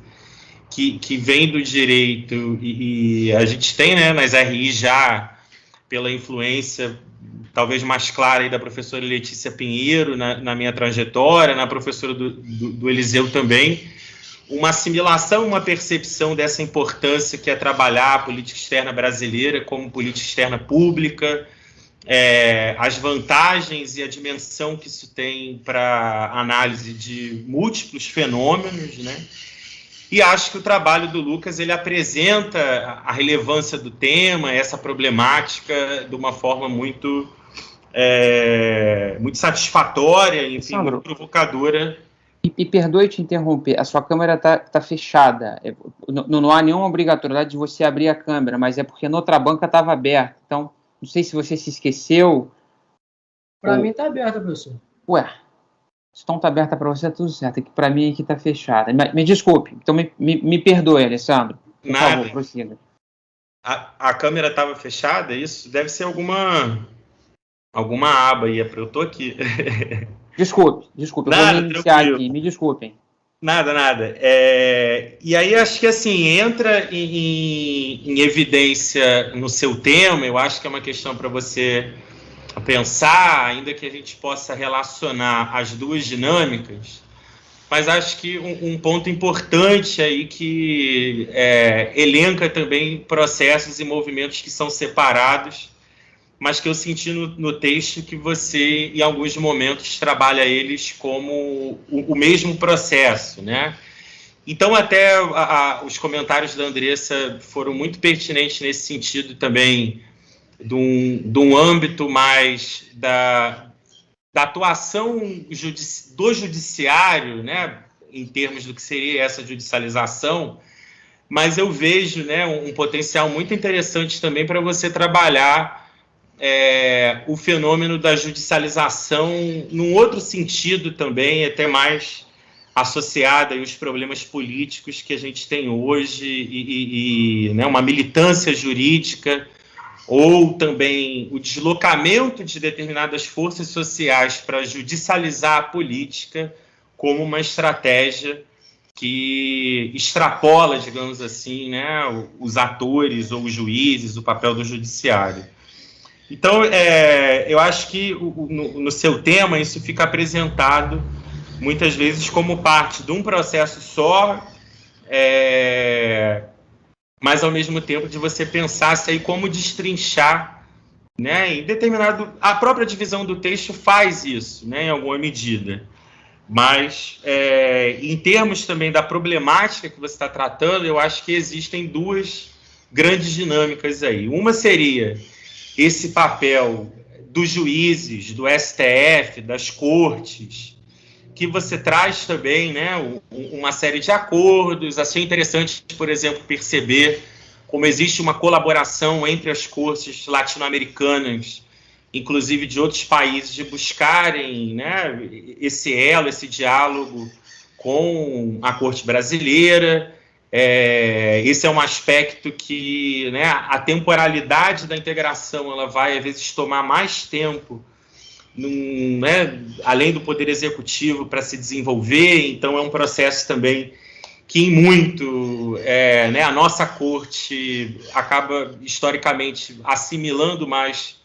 que vem do direito, e a gente tem, né, nas RI já, pela influência talvez mais clara aí da professora Letícia Pinheiro na minha trajetória, na professora do Eliseu também, uma assimilação, uma percepção dessa importância que é trabalhar a política externa brasileira como política externa pública, as vantagens e a dimensão que isso tem para análise de múltiplos fenômenos, né? E acho que o trabalho do Lucas, ele apresenta a relevância do tema, essa problemática, de uma forma muito satisfatória, enfim, Sandro, muito provocadora. E perdoe te interromper, a sua câmera está fechada. Não há nenhuma obrigatoriedade de você abrir a câmera, mas é porque na outra banca estava aberta. Então, não sei se você se esqueceu. Para mim está aberta, professor. Ué, se então está aberta para você, é tudo certo. É que para mim aqui está fechada. Me desculpe, então me perdoe, Alessandro. Por Nada. favor, prossiga. A câmera estava fechada? Isso deve ser alguma aba aí. Eu estou aqui. Desculpe. Nada, eu vou iniciar aqui, me desculpem. Nada. E aí acho que assim, entra em evidência no seu tema, eu acho que é uma questão para você pensar, ainda que a gente possa relacionar as duas dinâmicas, mas acho que um ponto importante aí que elenca também processos e movimentos que são separados, mas que eu senti no texto que você, em alguns momentos, trabalha eles como o mesmo processo, né? Então, até os comentários da Andressa foram muito pertinentes nesse sentido também, de um âmbito mais da atuação do judiciário, né, em termos do que seria essa judicialização, mas eu vejo, né, um potencial muito interessante também para você trabalhar o fenômeno da judicialização num outro sentido também, até mais associado aos problemas políticos que a gente tem hoje e né, uma militância jurídica, ou também o deslocamento de determinadas forças sociais para judicializar a política como uma estratégia que extrapola, digamos assim, né, os atores ou os juízes, o papel do judiciário. Então, eu acho que no seu tema isso fica apresentado muitas vezes como parte de um processo só, mas ao mesmo tempo de você pensar aí como destrinchar, né, em determinado... A própria divisão do texto faz isso, né, em alguma medida. Mas, em termos também da problemática que você está tratando, eu acho que existem duas grandes dinâmicas aí. Uma seria esse papel dos juízes, do STF, das cortes, que você traz também, né, uma série de acordos. Achei interessante, por exemplo, perceber como existe uma colaboração entre as cortes latino-americanas, inclusive de outros países, de buscarem, né, esse elo, esse diálogo com a corte brasileira. Esse é um aspecto que, né, a temporalidade da integração ela vai, às vezes, tomar mais tempo, né, além do Poder Executivo, para se desenvolver. Então, é um processo também que, em muito, né, a nossa corte acaba, historicamente, assimilando mais,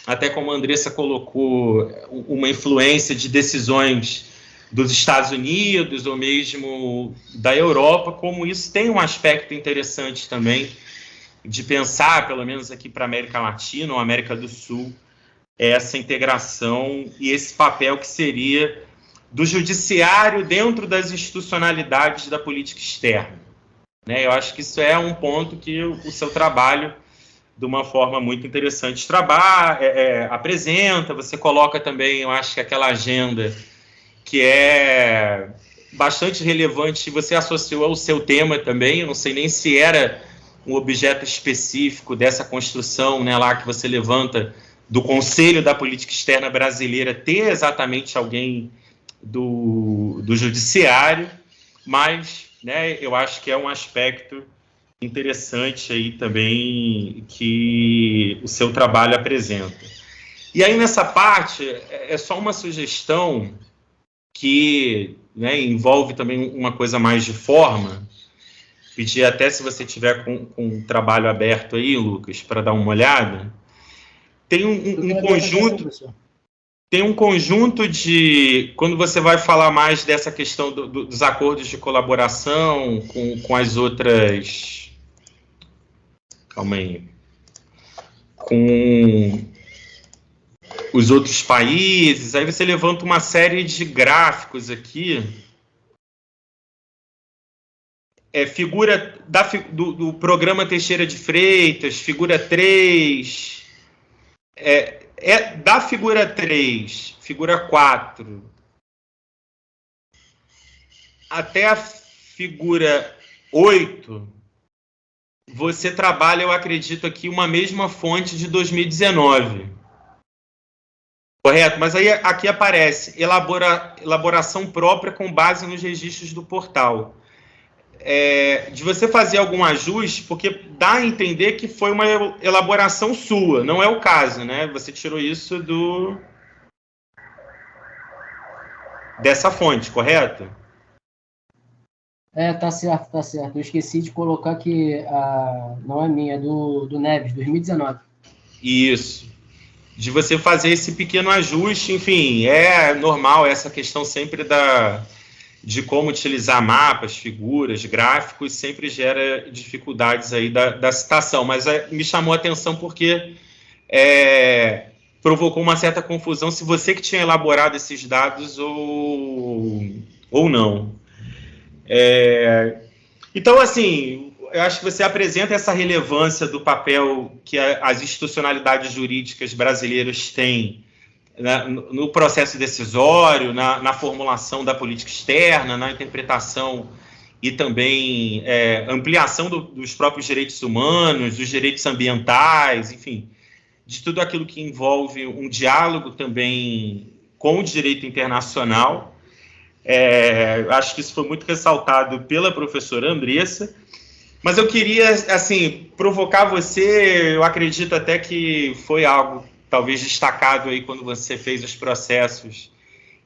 até como a Andressa colocou, uma influência de decisões dos Estados Unidos ou mesmo da Europa, como isso tem um aspecto interessante também de pensar, pelo menos aqui para a América Latina ou América do Sul, essa integração e esse papel que seria do judiciário dentro das institucionalidades da política externa, né? Eu acho que isso é um ponto que o seu trabalho, de uma forma muito interessante, apresenta. Você coloca também, eu acho que aquela agenda que é bastante relevante, você associou ao seu tema também. Eu não sei nem se era um objeto específico dessa construção, né, lá que você levanta, do Conselho da Política Externa Brasileira, ter exatamente alguém do Judiciário, mas, né, eu acho que é um aspecto interessante aí também que o seu trabalho apresenta. E aí, nessa parte, é só uma sugestão que, né, envolve também uma coisa mais de forma. Pedir até, se você tiver com um trabalho aberto aí, Lucas, para dar uma olhada. Tem um conjunto de... Quando você vai falar mais dessa questão dos acordos de colaboração com as outras... Calma aí. Com os outros países, aí você levanta uma série de gráficos aqui. Figura do programa Teixeira de Freitas, figura 3, da figura 3, figura 4, até a figura 8, você trabalha, eu acredito, aqui uma mesma fonte de 2019. Correto? Mas aí aqui aparece elaboração própria com base nos registros do portal. De você fazer algum ajuste, porque dá a entender que foi uma elaboração sua, não é o caso, né? Você tirou isso dessa fonte, correto? Tá certo. Eu esqueci de colocar que não é minha, é do Neves, 2019. Isso. De você fazer esse pequeno ajuste, enfim, é normal essa questão sempre de como utilizar mapas, figuras, gráficos, sempre gera dificuldades aí da citação, mas me chamou a atenção porque provocou uma certa confusão se você que tinha elaborado esses dados ou não. Então, assim, eu acho que você apresenta essa relevância do papel que as institucionalidades jurídicas brasileiras têm no processo decisório, na formulação da política externa, na interpretação e também ampliação dos próprios direitos humanos, dos direitos ambientais, enfim, de tudo aquilo que envolve um diálogo também com o direito internacional. Acho que isso foi muito ressaltado pela professora Andressa, mas eu queria, assim, provocar você. Eu acredito até que foi algo talvez destacado aí quando você fez os processos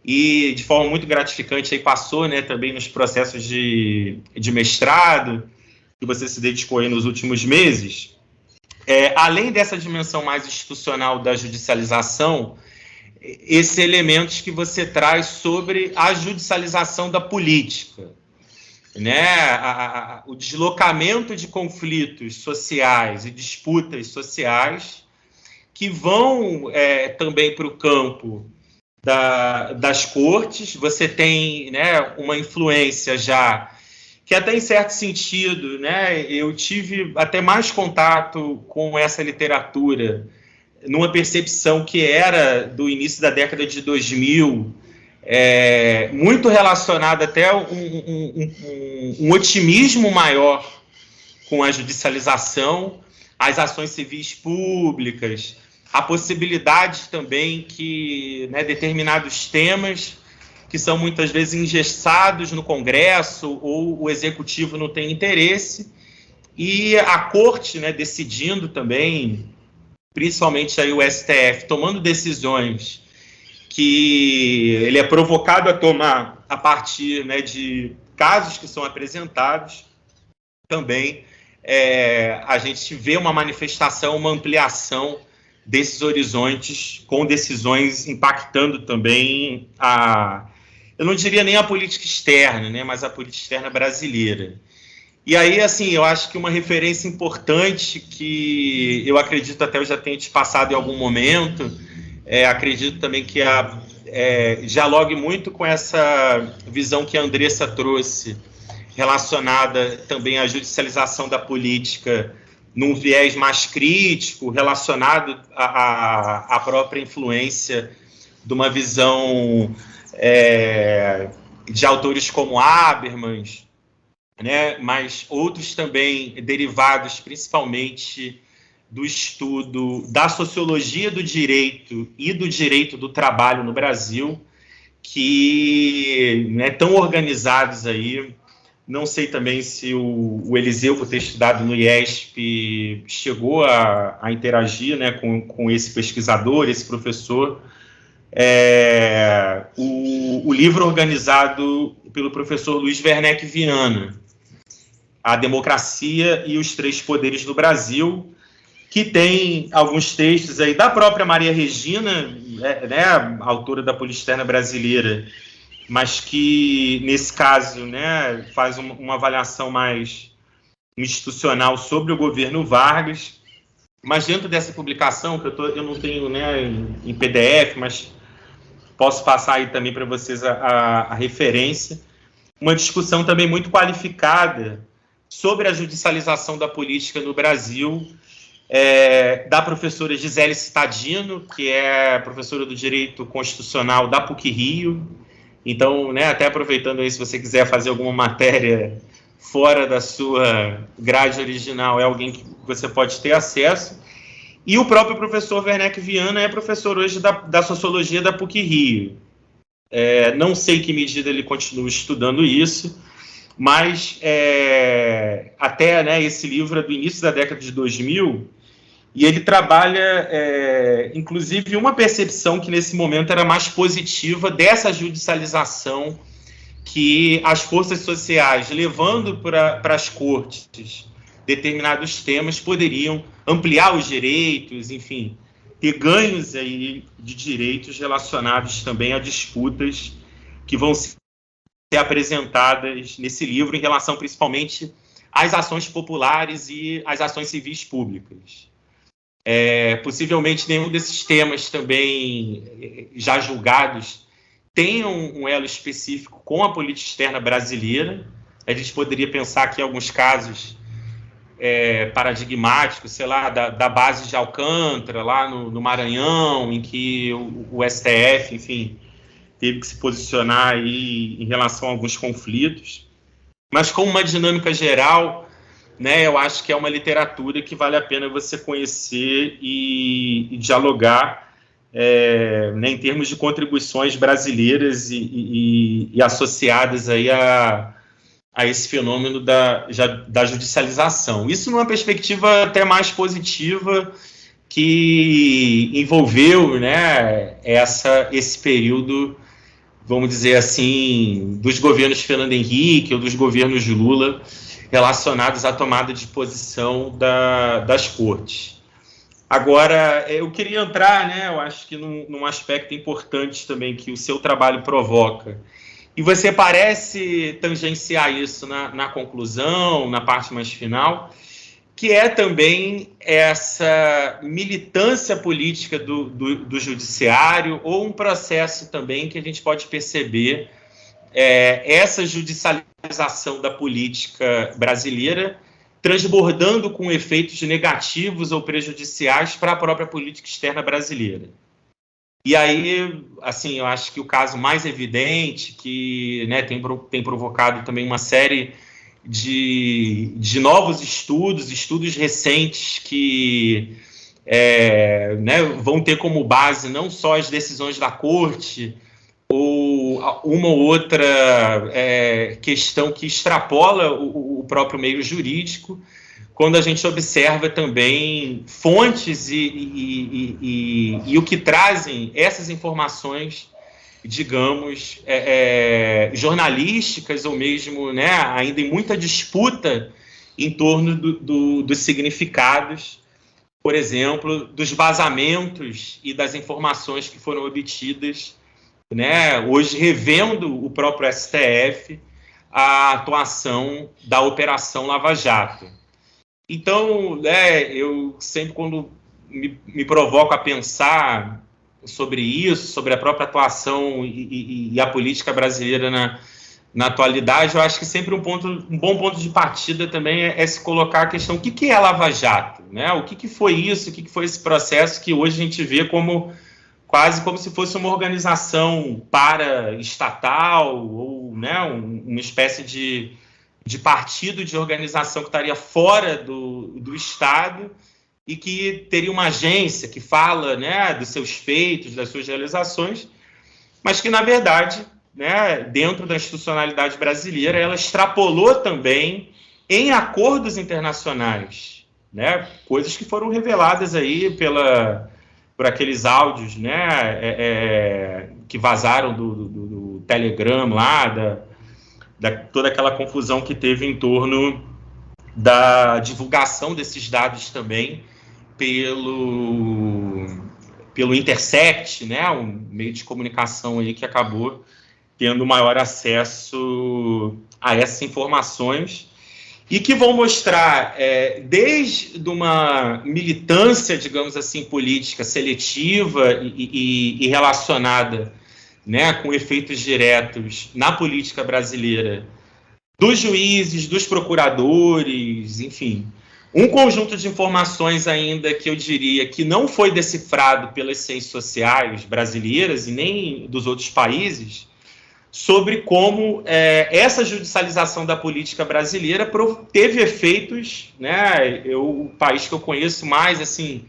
e de forma muito gratificante aí passou, né, também nos processos de mestrado que você se dedicou aí nos últimos meses. Além dessa dimensão mais institucional da judicialização, esses elementos que você traz sobre a judicialização da política, né, o deslocamento de conflitos sociais e disputas sociais que vão também para o campo das cortes. Você tem, né, uma influência já, que até em certo sentido, né, eu tive até mais contato com essa literatura numa percepção que era do início da década de 2000, muito relacionada até um otimismo maior com a judicialização, as ações civis públicas, a possibilidade também que, né, determinados temas que são muitas vezes engessados no Congresso ou o Executivo não tem interesse, e a Corte, né, decidindo também, principalmente aí o STF, tomando decisões que ele é provocado a tomar a partir, né, de casos que são apresentados, também a gente vê uma manifestação, uma ampliação desses horizontes, com decisões impactando também eu não diria nem a política externa, né, mas a política externa brasileira. E aí, assim, eu acho que uma referência importante que eu acredito até eu já tenha te passado em algum momento, acredito também que dialogue muito com essa visão que a Andressa trouxe, relacionada também à judicialização da política num viés mais crítico, relacionado à própria influência de uma visão de autores como Habermas, né, mas outros também derivados principalmente do estudo da sociologia do direito e do direito do trabalho no Brasil, que, né, estão organizados aí. Não sei também se o Eliseu, por ter estudado no IESP, chegou a interagir, né, com esse pesquisador, esse professor. O livro organizado pelo professor Luiz Werneck Viana, A Democracia e os Três Poderes no Brasil, que tem alguns textos aí da própria Maria Regina, né, autora da Política Externa Brasileira, mas que, nesse caso, né, faz uma avaliação mais institucional sobre o governo Vargas. Mas dentro dessa publicação, que eu não tenho, né, em PDF, mas posso passar aí também para vocês a referência, uma discussão também muito qualificada sobre a judicialização da política no Brasil, da professora Gisele Cittadino, que é professora do Direito Constitucional da PUC-Rio. Então, né, até aproveitando aí, se você quiser fazer alguma matéria fora da sua grade original, é alguém que você pode ter acesso. E o próprio professor Werneck Viana é professor hoje da Sociologia da PUC-Rio. Não sei em que medida ele continua estudando isso, mas até, né, esse livro é do início da década de 2000, e ele trabalha, inclusive, uma percepção que nesse momento era mais positiva dessa judicialização que as forças sociais, levando para as cortes determinados temas, poderiam ampliar os direitos, enfim, ter ganhos aí de direitos relacionados também a disputas que vão ser apresentadas nesse livro em relação principalmente às ações populares e às ações civis públicas. Possivelmente nenhum desses temas também já julgados tenham um elo específico com a política externa brasileira. A gente poderia pensar aqui em alguns casos paradigmáticos, sei lá, da base de Alcântara, lá no Maranhão, em que o STF, enfim, teve que se posicionar aí em relação a alguns conflitos. Mas com uma dinâmica geral, né, eu acho que é uma literatura que vale a pena você conhecer e dialogar, né, em termos de contribuições brasileiras e associadas aí a esse fenômeno da judicialização. Isso numa perspectiva até mais positiva, que envolveu, né, esse período, vamos dizer assim, dos governos Fernando Henrique ou dos governos Lula, relacionados à tomada de posição das cortes. Agora, eu queria entrar, né, eu acho que num aspecto importante também que o seu trabalho provoca, e você parece tangenciar isso na conclusão, na parte mais final, que é também essa militância política do judiciário, ou um processo também que a gente pode perceber essa judicialização da política brasileira transbordando com efeitos negativos ou prejudiciais para a própria política externa brasileira. E aí, assim, eu acho que o caso mais evidente, que, né, tem provocado também uma série de novos estudos recentes que né, vão ter como base não só as decisões da Corte, ou uma ou outra questão que extrapola o próprio meio jurídico, quando a gente observa também fontes e o que trazem essas informações, digamos, jornalísticas, ou mesmo, né, ainda em muita disputa em torno dos significados, por exemplo, dos vazamentos e das informações que foram obtidas, né, hoje revendo o próprio STF a atuação da Operação Lava Jato. Então, né, eu sempre, quando me provoco a pensar sobre isso, sobre a própria atuação e a política brasileira na atualidade, eu acho que sempre um bom ponto de partida também é se colocar a questão: o que é a Lava Jato? Né? O que foi isso? O que foi esse processo que hoje a gente vê quase como se fosse uma organização paraestatal, ou, né, uma espécie de de partido, de organização que estaria fora do Estado e que teria uma agência que fala, né, dos seus feitos, das suas realizações, mas que, na verdade, né, dentro da institucionalidade brasileira, ela extrapolou também em acordos internacionais, né, coisas que foram reveladas aí por aqueles áudios, né, que vazaram do Telegram lá, toda aquela confusão que teve em torno da divulgação desses dados também pelo Intercept, né, um meio de comunicação aí que acabou tendo maior acesso a essas informações e que vão mostrar, desde uma militância, digamos assim, política seletiva e relacionada, né, com efeitos diretos na política brasileira, dos juízes, dos procuradores, enfim, um conjunto de informações ainda que eu diria que não foi decifrado pelas ciências sociais brasileiras e nem dos outros países, sobre como essa judicialização da política brasileira teve efeitos, né, o país que eu conheço mais, assim,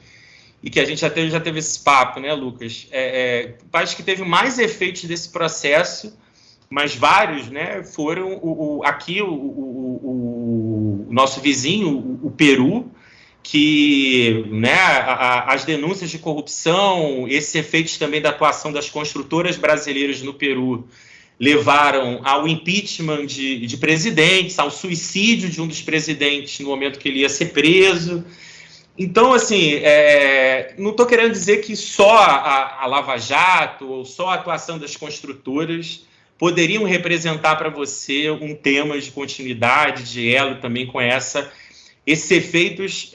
e que a gente já teve esse papo, né, Lucas, o país que teve mais efeitos desse processo, mas vários, né, foram aqui o nosso vizinho, o Peru, que, né, as denúncias de corrupção, esses efeitos também da atuação das construtoras brasileiras no Peru levaram ao impeachment de presidentes, ao suicídio de um dos presidentes no momento que ele ia ser preso. Então, assim, não estou querendo dizer que só a Lava Jato ou só a atuação das construtoras poderiam representar para você um tema de continuidade, de elo também com esses efeitos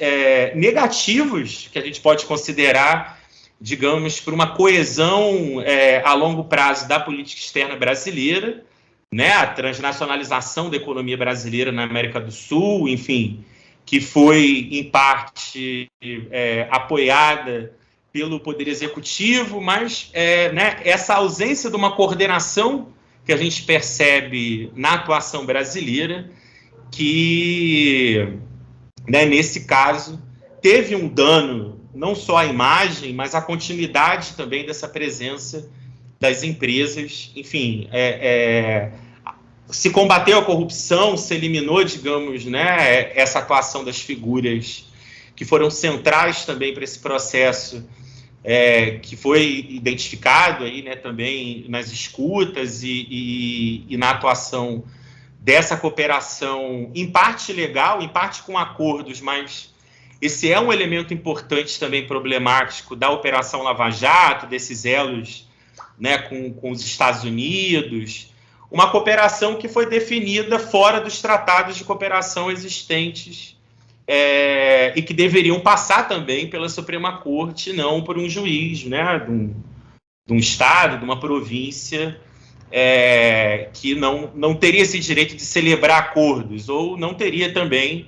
negativos que a gente pode considerar, digamos, por uma coesão a longo prazo da política externa brasileira, né, a transnacionalização da economia brasileira na América do Sul, enfim, que foi, em parte, apoiada pelo Poder Executivo, mas né, essa ausência de uma coordenação que a gente percebe na atuação brasileira, que, né, nesse caso, teve um dano não só à imagem, mas à continuidade também dessa presença das empresas. Enfim, se combateu a corrupção, se eliminou, digamos, né, essa atuação das figuras que foram centrais também para esse processo, que foi identificado aí, né, também nas escutas e na atuação dessa cooperação, em parte legal, em parte com acordos, mas esse é um elemento importante também problemático da Operação Lava Jato, desses elos, né, com os Estados Unidos, uma cooperação que foi definida fora dos tratados de cooperação existentes e que deveriam passar também pela Suprema Corte, não por um juiz, né, de um estado, de uma província, que não teria esse direito de celebrar acordos, ou não teria também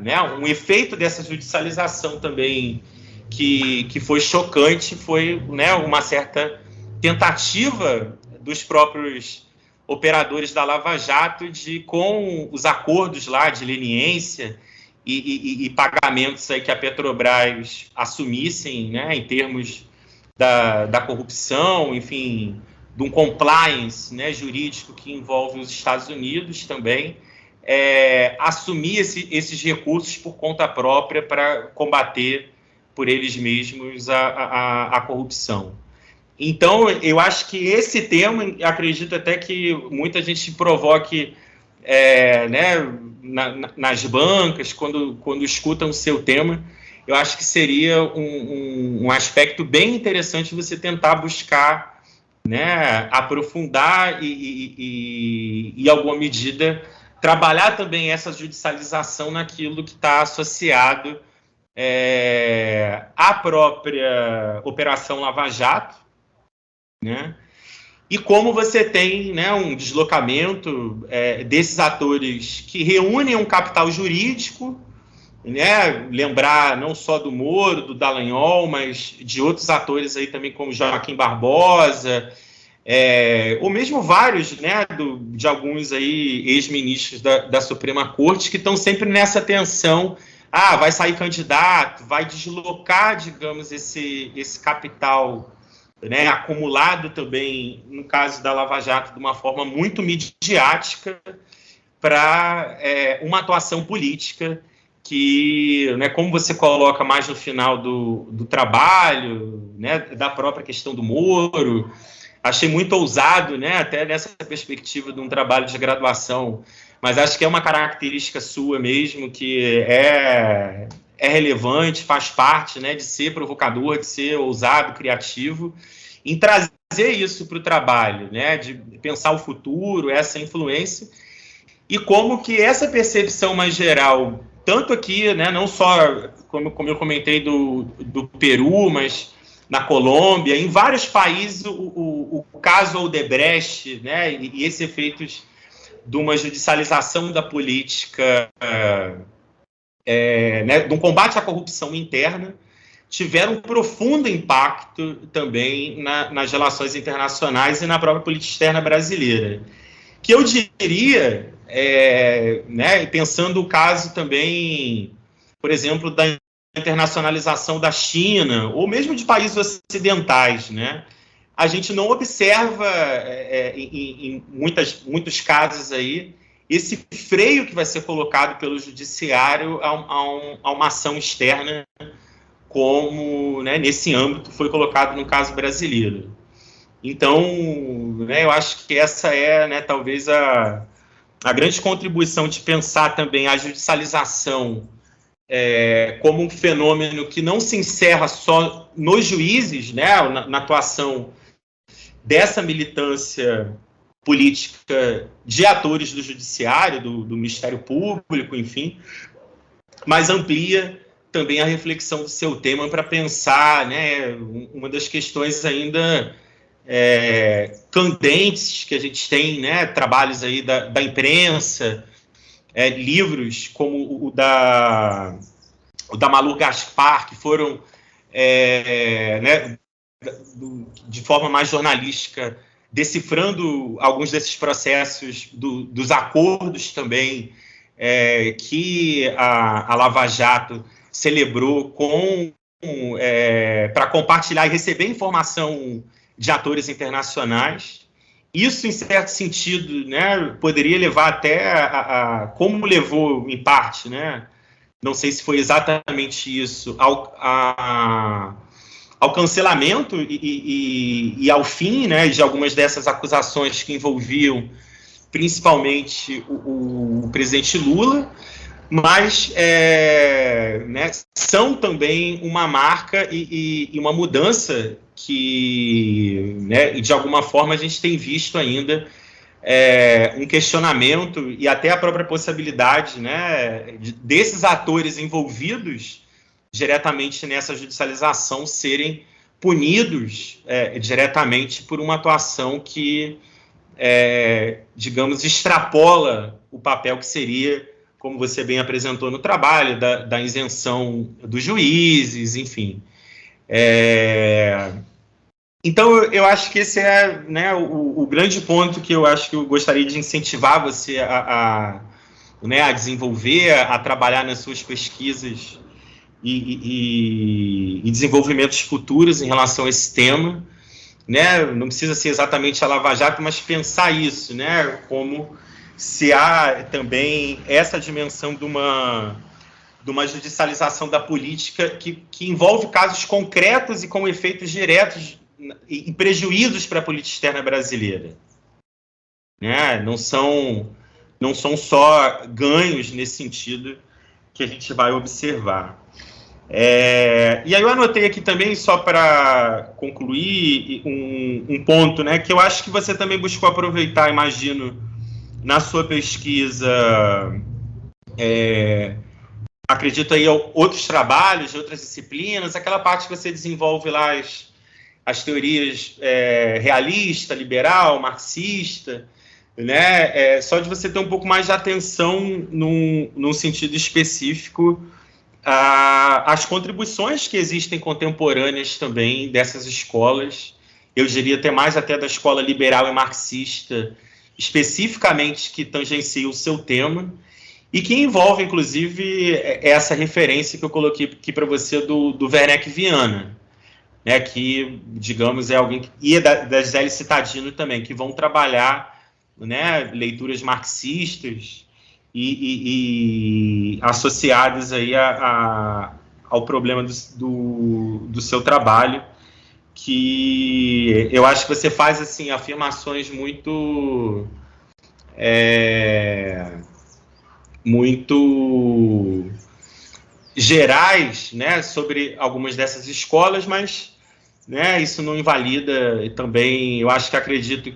né, um efeito dessa judicialização também que foi chocante, foi, né, uma certa tentativa dos próprios operadores da Lava Jato de, com os acordos lá de leniência e pagamentos aí que a Petrobras assumissem, né, em termos da corrupção, enfim, de um compliance, né, jurídico que envolve os Estados Unidos também, assumir esses recursos por conta própria para combater por eles mesmos a corrupção. Então, eu acho que esse tema, acredito até que muita gente provoque, né, nas bancas, quando escutam o seu tema, eu acho que seria um aspecto bem interessante você tentar buscar, né, aprofundar e, em alguma medida, trabalhar também essa judicialização naquilo que está associado à própria Operação Lava Jato, né? E como você tem, né, um deslocamento desses atores que reúnem um capital jurídico, né? Lembrar não só do Moro, do Dallagnol, mas de outros atores aí também como Joaquim Barbosa, ou mesmo vários, né, de alguns aí ex-ministros da Suprema Corte, que estão sempre nessa tensão, vai sair candidato, vai deslocar, digamos, esse capital, né, acumulado também, no caso da Lava Jato, de uma forma muito midiática, para uma atuação política que, né, como você coloca mais no final do trabalho, né, da própria questão do Moro, achei muito ousado, né, até nessa perspectiva de um trabalho de graduação, mas acho que é uma característica sua mesmo, que é relevante, faz parte, né, de ser provocador, de ser ousado, criativo, em trazer isso para o trabalho, né, de pensar o futuro, essa influência, e como que essa percepção mais geral, tanto aqui, né, não só, como eu comentei, do Peru, mas na Colômbia, em vários países, o caso Odebrecht, né, e esses efeitos de uma judicialização da política, né, de um combate à corrupção interna, tiveram um profundo impacto também nas relações internacionais e na própria política externa brasileira. Que eu diria, né, pensando o caso também, por exemplo, da internacionalização da China, ou mesmo de países ocidentais, né? A gente não observa, em muitos casos aí, esse freio que vai ser colocado pelo judiciário a uma ação externa, como, né, nesse âmbito foi colocado no caso brasileiro. Então, né, eu acho que essa é, né, talvez a grande contribuição de pensar também a judicialização como um fenômeno que não se encerra só nos juízes, né, na atuação dessa militância política de atores do judiciário, do Ministério Público, enfim, mas amplia também a reflexão do seu tema para pensar, né, uma das questões ainda candentes que a gente tem, né, trabalhos aí da imprensa, livros como o da Malu Gaspar, que foram, né, de forma mais jornalística, decifrando alguns desses processos dos acordos também que a Lava Jato celebrou para compartilhar e receber informação de atores internacionais. Isso, em certo sentido, né, poderia levar até como levou, em parte, né, não sei se foi exatamente isso, ao cancelamento e ao fim, né, de algumas dessas acusações que envolviam principalmente o presidente Lula, mas né, são também uma marca e uma mudança que, né, de alguma forma, a gente tem visto ainda um questionamento e até a própria possibilidade, né, desses atores envolvidos diretamente nessa judicialização serem punidos diretamente por uma atuação que, digamos, extrapola o papel que seria, como você bem apresentou no trabalho, da isenção dos juízes, enfim. Então, eu acho que esse é, né, o grande ponto que eu acho que eu gostaria de incentivar você né, a desenvolver, a trabalhar nas suas pesquisas e desenvolvimentos futuros em relação a esse tema, né? Não precisa ser exatamente a Lava Jato, mas pensar isso, né? Como se há também essa dimensão de uma judicialização da política que envolve casos concretos e com efeitos diretos e prejuízos para a política externa brasileira, né? Não são só ganhos nesse sentido que a gente vai observar. E aí eu anotei aqui também, só para concluir, um ponto, né, que eu acho que você também buscou aproveitar, imagino, na sua pesquisa, acredito aí outros trabalhos, outras disciplinas, aquela parte que você desenvolve lá as teorias realista, liberal, marxista, né, só de você ter um pouco mais de atenção num sentido específico as contribuições que existem contemporâneas também dessas escolas eu diria até mais até da escola liberal e marxista, especificamente que tangencia o seu tema, e que envolve, inclusive, essa referência que eu coloquei aqui para você do Werneck Viana, né, que, digamos, é alguém... E da Gisele Cittadino também, que vão trabalhar, né, leituras marxistas e associadas aí ao problema do seu trabalho, que eu acho que você faz assim, afirmações muito... muito gerais, né, sobre algumas dessas escolas, mas, né, isso não invalida. E também eu acho que acredito,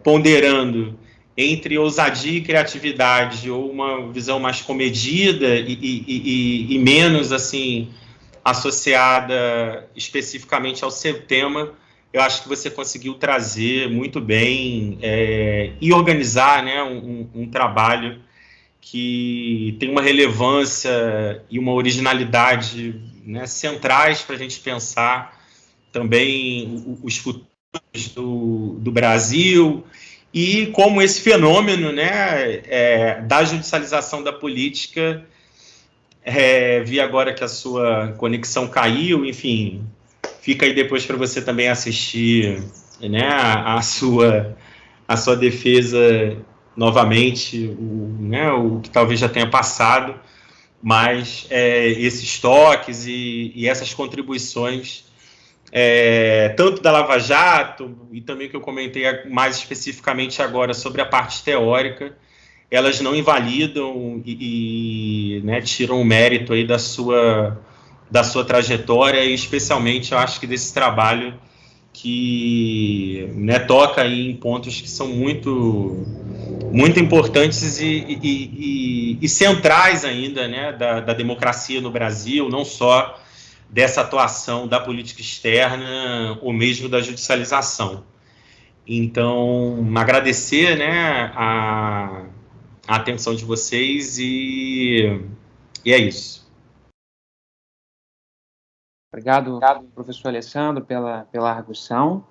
ponderando entre ousadia e criatividade, ou uma visão mais comedida e menos assim associada especificamente ao seu tema, eu acho que você conseguiu trazer muito bem e organizar, né, um trabalho que tem uma relevância e uma originalidade, né, centrais para a gente pensar também os futuros do Brasil, e como esse fenômeno, né, da judicialização da política, vi agora que a sua conexão caiu, enfim, fica aí depois para você também assistir, né, a sua defesa novamente, o que talvez já tenha passado, mas esses toques e essas contribuições, tanto da Lava Jato, e também que eu comentei mais especificamente agora sobre a parte teórica, elas não invalidam né, tiram o mérito aí da sua trajetória, e especialmente eu acho que desse trabalho que, né, toca aí em pontos que são muito importantes e centrais ainda, né, da democracia no Brasil, não só dessa atuação da política externa ou mesmo da judicialização. Então, agradecer, né, a atenção de vocês e é isso. Obrigado, professor Alessandro, pela arguição.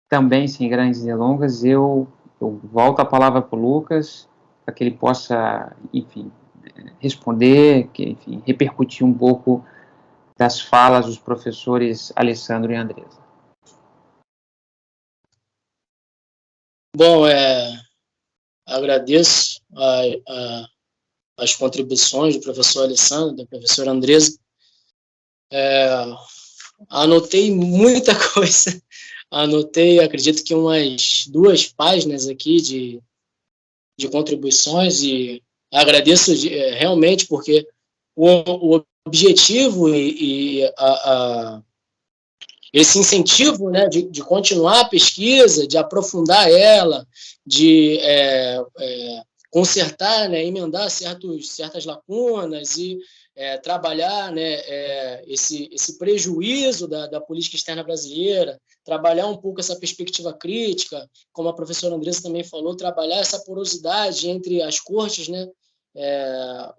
Também, sem grandes delongas, eu volto a palavra para o Lucas, para que ele possa, enfim, responder, enfim, repercutir um pouco das falas dos professores Alessandro e Andresa. Bom, agradeço as contribuições do professor Alessandro, da professora Andresa. Anotei muita coisa. Anotei, acredito que umas 2 páginas aqui de contribuições, e agradeço realmente, porque o objetivo e esse incentivo, né, de continuar a pesquisa, de aprofundar ela, de consertar, né, emendar certas lacunas e trabalhar, né, esse prejuízo da política externa brasileira, trabalhar um pouco essa perspectiva crítica, como a professora Andresa também falou, trabalhar essa porosidade entre as cortes, né,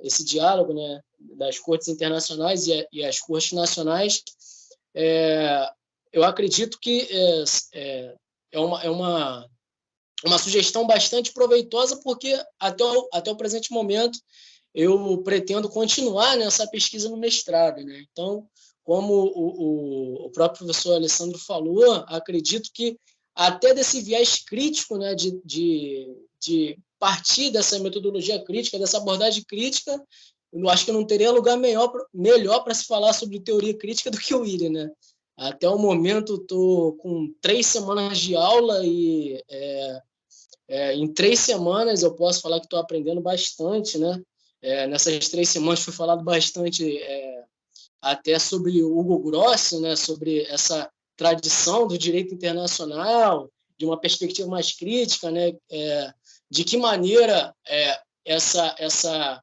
esse diálogo, né, das cortes internacionais e as cortes nacionais. Eu acredito que é uma sugestão bastante proveitosa, porque até o presente momento eu pretendo continuar nessa pesquisa no mestrado, né? Então, como o próprio professor Alessandro falou, acredito que até desse viés crítico, né, de partir dessa metodologia crítica, dessa abordagem crítica, eu acho que não teria lugar melhor para se falar sobre teoria crítica do que o IRI, né? Até o momento estou com 3 semanas de aula e em 3 semanas eu posso falar que estou aprendendo bastante, né? Nessas 3 semanas foi falado bastante até sobre o Hugo Grossi, né? Sobre essa tradição do direito internacional, de uma perspectiva mais crítica, né? De que maneira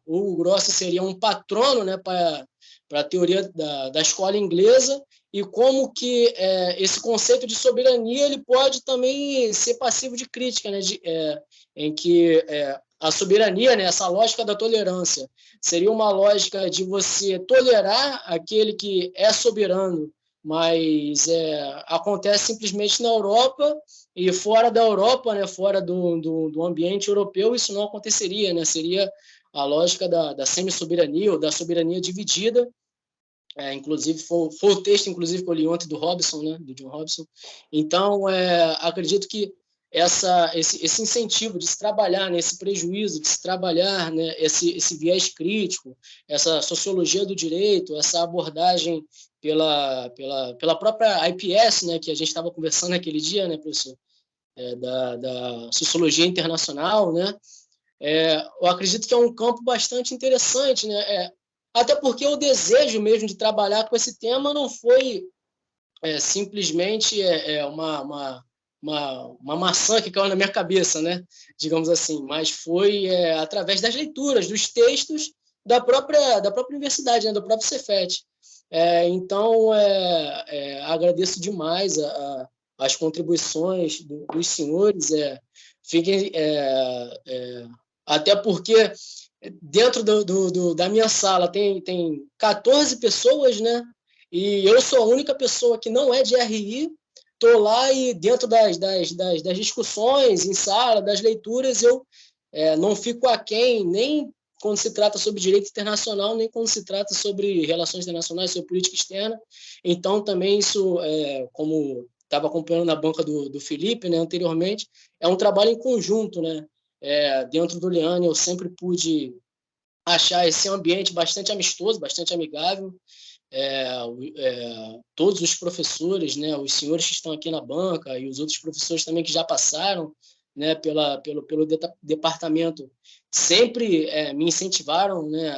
o Hugo Grossi seria um patrono, né, para a teoria da escola inglesa, e como que esse conceito de soberania ele pode também ser passivo de crítica, né, em que a soberania, né, essa lógica da tolerância, seria uma lógica de você tolerar aquele que é soberano mas acontece simplesmente na Europa, e fora da Europa, né, fora do ambiente europeu, isso não aconteceria, né? Seria a lógica da semi-soberania ou da soberania dividida. Inclusive foi o texto, inclusive, que eu li ontem do Robson, né, do John Robson. Então, acredito que esse incentivo de se trabalhar nesse prejuízo, de se trabalhar, né, esse viés crítico, essa sociologia do direito, essa abordagem pela própria IPS, né, que a gente estava conversando naquele dia, né, professor, da sociologia internacional, né, eu acredito que é um campo bastante interessante, né, até porque o desejo mesmo de trabalhar com esse tema não foi simplesmente uma maçã que caiu na minha cabeça, né? Digamos assim, mas foi através das leituras, dos textos da própria universidade, né? Do próprio Cefet. Então, agradeço demais as contribuições dos senhores. Fiquem, até porque dentro da minha sala tem 14 pessoas, né? E eu sou a única pessoa que não é de RI. Estou lá e dentro das discussões em sala, das leituras, eu não fico aquém, nem quando se trata sobre direito internacional, nem quando se trata sobre relações internacionais, sobre política externa. Então, também isso, como estava acompanhando na banca do Felipe, né, anteriormente, é um trabalho em conjunto, né? Dentro do Leane, eu sempre pude achar esse ambiente bastante amistoso, bastante amigável. Todos os professores, né, os senhores que estão aqui na banca e os outros professores também que já passaram, né, pelo departamento, sempre me incentivaram, né,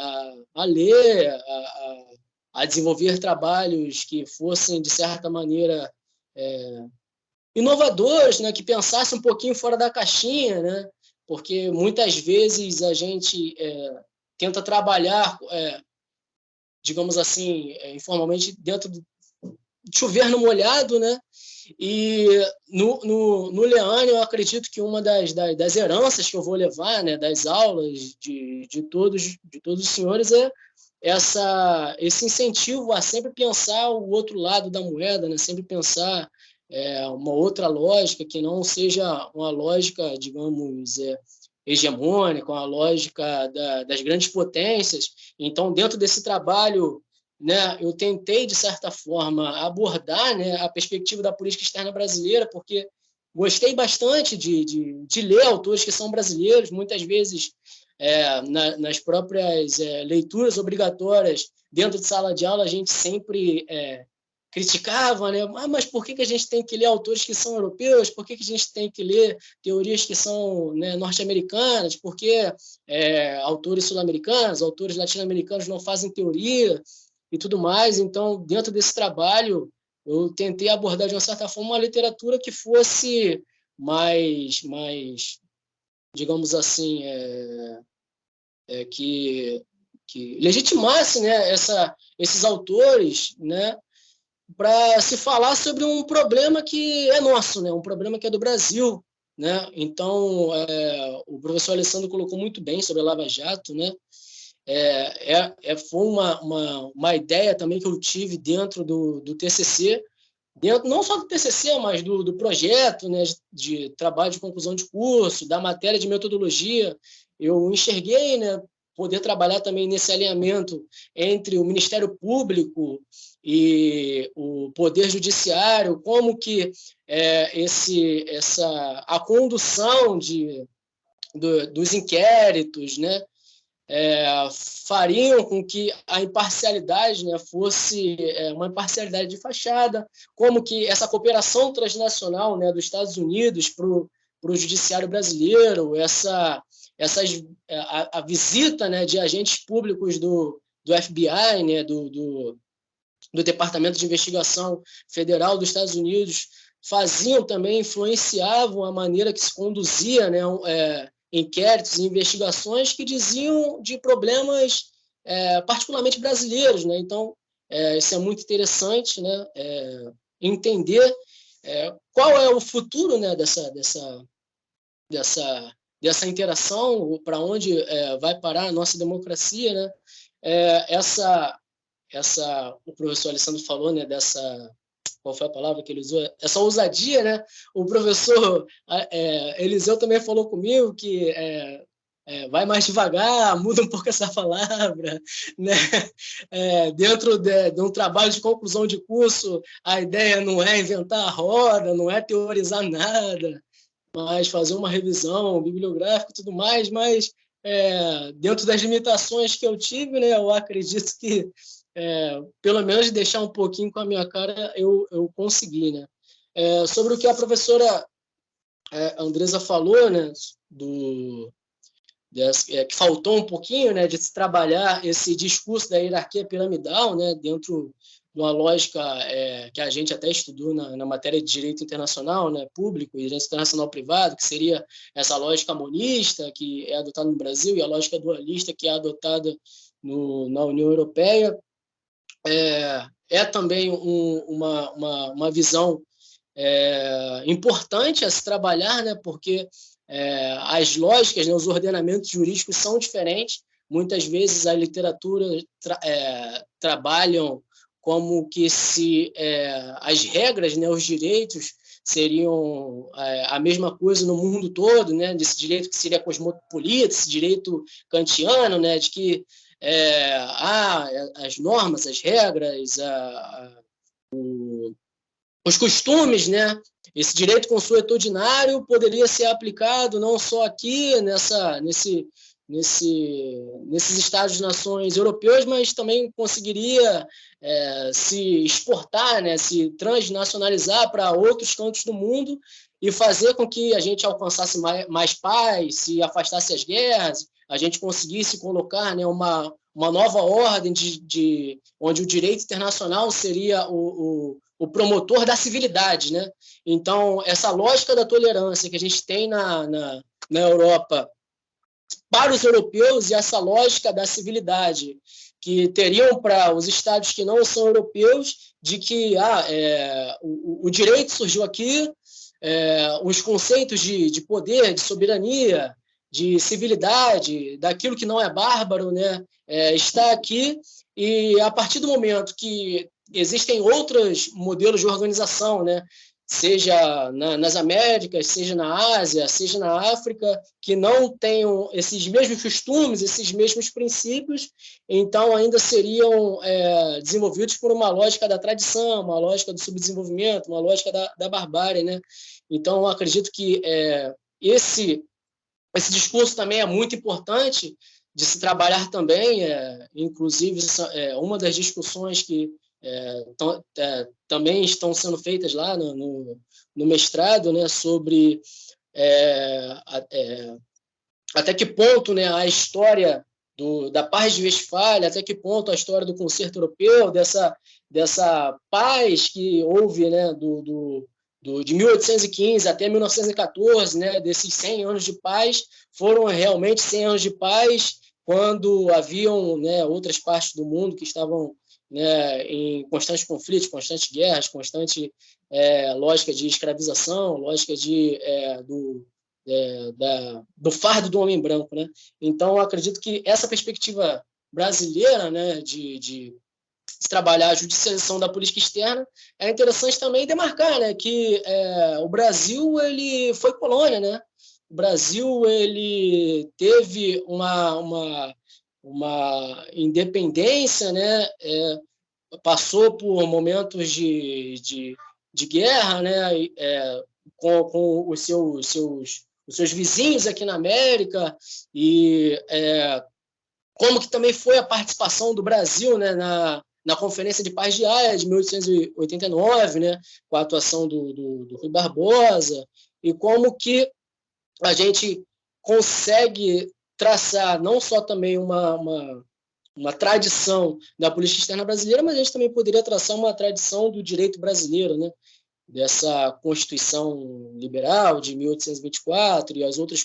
a ler, a desenvolver trabalhos que fossem, de certa maneira, inovadores, né, que pensassem um pouquinho fora da caixinha, né, porque muitas vezes a gente tenta trabalhar, digamos assim, informalmente, dentro de chover no molhado, né? E no Leane, eu acredito que uma das heranças que eu vou levar, né, das aulas de todos os senhores, esse incentivo a sempre pensar o outro lado da moeda, né? Sempre pensar uma outra lógica que não seja uma lógica, digamos, hegemônica, uma lógica das grandes potências. Então, dentro desse trabalho, né, eu tentei, de certa forma, abordar, né, a perspectiva da política externa brasileira, porque gostei bastante de ler autores que são brasileiros, muitas vezes nas próprias leituras obrigatórias, dentro de sala de aula, a gente sempre criticava, né? Mas por que a gente tem que ler autores que são europeus? Por que a gente tem que ler teorias que são, né, norte-americanas? Por que autores sul-americanos, autores latino-americanos não fazem teoria e tudo mais? Então, dentro desse trabalho, eu tentei abordar, de uma certa forma, uma literatura que fosse mais digamos assim, que legitimasse, né, esses autores, né, para se falar sobre um problema que é nosso, né? Um problema que é do Brasil, né? Então, o professor Alessandro colocou muito bem sobre a Lava Jato, né? Foi uma ideia também que eu tive dentro do TCC, dentro não só do TCC, mas do projeto, né, de trabalho de conclusão de curso, da matéria de metodologia. Eu enxerguei, né, poder trabalhar também nesse alinhamento entre o Ministério Público e o Poder Judiciário, como que a condução dos inquéritos, né, fariam com que a imparcialidade, né, fosse uma imparcialidade de fachada, como que essa cooperação transnacional, né, dos Estados Unidos para o judiciário brasileiro, a visita, né, de agentes públicos do FBI, né, do Departamento de Investigação Federal dos Estados Unidos, faziam também, influenciavam a maneira que se conduzia, né, inquéritos e investigações que diziam de problemas particularmente brasileiros, né? Então, isso é muito interessante, né? Entender qual é o futuro, né, dessa interação, para onde vai parar a nossa democracia, né? o professor Alessandro falou, né, qual foi a palavra que ele usou? Essa ousadia, né? O professor Eliseu também falou comigo que vai mais devagar, muda um pouco essa palavra, né? Dentro de um trabalho de conclusão de curso, a ideia não é inventar a roda, não é teorizar nada, mas fazer uma revisão bibliográfica e tudo mais, mas dentro das limitações que eu tive, né, eu acredito que pelo menos deixar um pouquinho com a minha cara eu consegui, né? Sobre o que a professora Andresa falou, né, que faltou um pouquinho, né, de se trabalhar esse discurso da hierarquia piramidal, né, dentro de uma lógica que a gente até estudou na matéria de direito internacional, né, público e direito internacional privado, que seria essa lógica monista que é adotada no Brasil e a lógica dualista que é adotada na União Europeia. Também uma visão importante a se trabalhar, né, porque as lógicas, né, os ordenamentos jurídicos são diferentes. Muitas vezes a literatura trabalham como que se as regras, né, os direitos seriam a mesma coisa no mundo todo, né, desse direito que seria cosmopolita, esse direito kantiano, né, de que as normas, as regras, os costumes, né? Esse direito consuetudinário poderia ser aplicado não só aqui nesses Estados-nações europeus, mas também conseguiria se exportar, né? Se transnacionalizar para outros cantos do mundo e fazer com que a gente alcançasse mais paz, se afastasse as guerras, a gente conseguisse colocar, né, uma nova ordem onde o direito internacional seria o promotor da civilidade, né? Então, essa lógica da tolerância que a gente tem na Europa para os europeus e essa lógica da civilidade que teriam para os estados que não são europeus, de que o direito surgiu aqui, os conceitos de poder, de soberania, de civilidade, daquilo que não é bárbaro, né, está aqui, e a partir do momento que existem outros modelos de organização, né, seja nas Américas, seja na Ásia, seja na África, que não tenham esses mesmos costumes, esses mesmos princípios, então ainda seriam desenvolvidos por uma lógica da tradição, uma lógica do subdesenvolvimento, uma lógica da barbárie, né? Então, eu acredito que esse discurso também é muito importante de se trabalhar também, inclusive uma das discussões que também estão sendo feitas lá no mestrado, né, sobre até que ponto, né, a história da paz de Westfália, até que ponto a história do concerto europeu, dessa paz que houve, né, de 1815 até 1914, né, desses 100 anos de paz, foram realmente 100 anos de paz quando haviam, né, outras partes do mundo que estavam, né, em constantes conflitos, constantes guerras, constante lógica de escravização, lógica do fardo do homem branco, né? Então, eu acredito que essa perspectiva brasileira, né, de trabalhar a judicialização da política externa, é interessante também demarcar, né, que o Brasil ele foi colônia, né? O Brasil ele teve uma independência, né? Passou por momentos de guerra, né? Com os seus vizinhos aqui na América, e como que também foi a participação do Brasil, né, na Conferência de Paz de Haia, de 1889, né, com a atuação do Rui Barbosa, e como que a gente consegue traçar não só também uma tradição da política externa brasileira, mas a gente também poderia traçar uma tradição do direito brasileiro, né, dessa Constituição Liberal de 1824 e as outras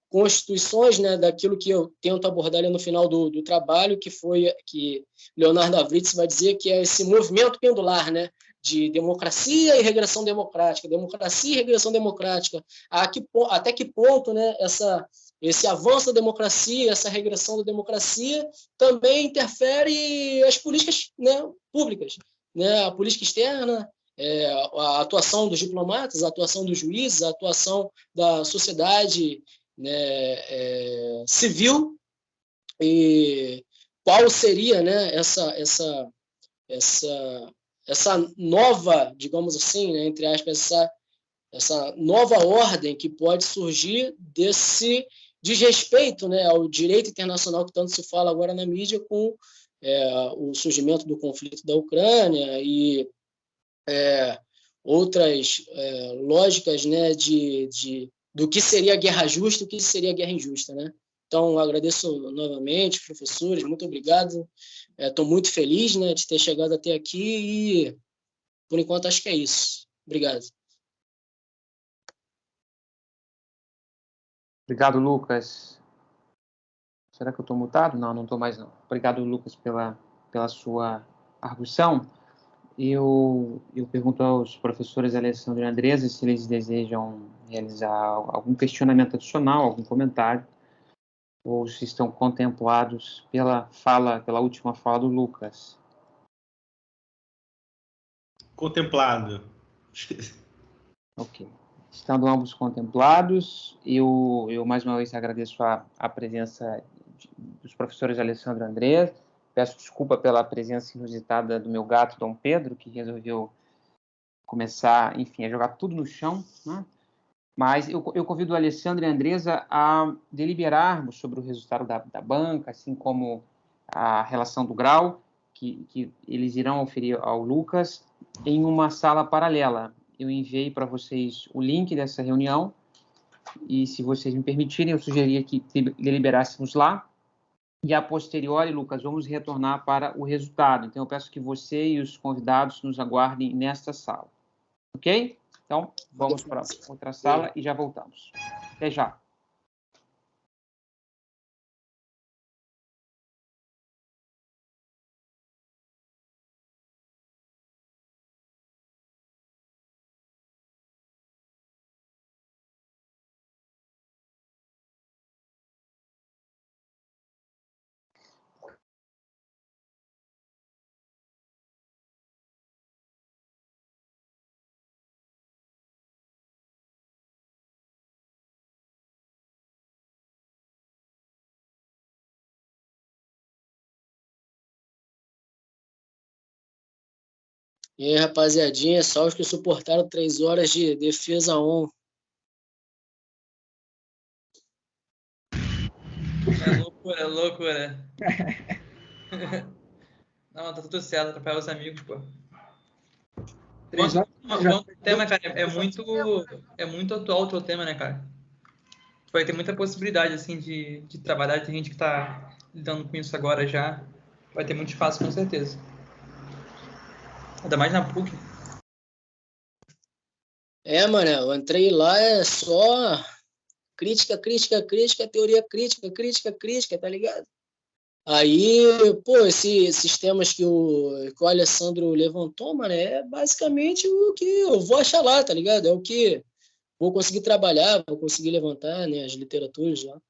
constituições, né, daquilo que eu tento abordar ali no final do trabalho, que Leonardo da Vinci vai dizer que é esse movimento pendular, né, de democracia e regressão democrática, democracia e regressão democrática. Até que ponto, né, esse avanço da democracia, essa regressão da democracia, também interfere as políticas, né, públicas, né, a política externa, a atuação dos diplomatas, a atuação dos juízes, a atuação da sociedade, né, civil, e qual seria, né, essa nova, digamos assim, né, entre aspas, essa nova ordem que pode surgir desse desrespeito, né, ao direito internacional que tanto se fala agora na mídia com o surgimento do conflito da Ucrânia e outras lógicas, né, do que seria guerra justa e o que seria guerra injusta, né? Então, agradeço novamente, professores, muito obrigado. Estou muito feliz, né, de ter chegado até aqui e, por enquanto, acho que é isso. Obrigado. Obrigado, Lucas. Será que eu estou mutado? Não, não estou mais, não. Obrigado, Lucas, pela sua arguição. Eu pergunto aos professores Alessandro e Andresa se eles desejam realizar algum questionamento adicional, algum comentário, ou se estão contemplados pela última fala do Lucas. Contemplado. Ok. Estando ambos contemplados, eu mais uma vez agradeço a presença dos professores Alessandro e Andresa. Peço desculpa pela presença inusitada do meu gato, Dom Pedro, que resolveu começar, enfim, a jogar tudo no chão, né? Mas eu convido o Alessandro e a Andresa a deliberarmos sobre o resultado da banca, assim como a relação do grau, que eles irão oferir ao Lucas, em uma sala paralela. Eu enviei para vocês o link dessa reunião, e se vocês me permitirem, eu sugeria que deliberássemos lá, e a posteriori, Lucas, vamos retornar para o resultado. Então, eu peço que você e os convidados nos aguardem nesta sala. Ok? Então, vamos para outra sala e já voltamos. Até já. E aí, rapaziadinha, só os que suportaram 3 horas de defesa on. É loucura. Não, tá tudo certo, atrapalhar os amigos, pô. O tema, cara, é muito atual o teu tema, né, cara? Vai ter muita possibilidade, assim, de trabalhar. Tem gente que tá lidando com isso agora já. Vai ter muito espaço, com certeza. Ainda mais na PUC. Mano, eu entrei lá, é só crítica, teoria crítica, tá ligado? Aí, pô, esses temas que o Alessandro levantou, mano, é basicamente o que eu vou achar lá, tá ligado? É o que vou conseguir trabalhar, vou conseguir levantar, né, as literaturas lá.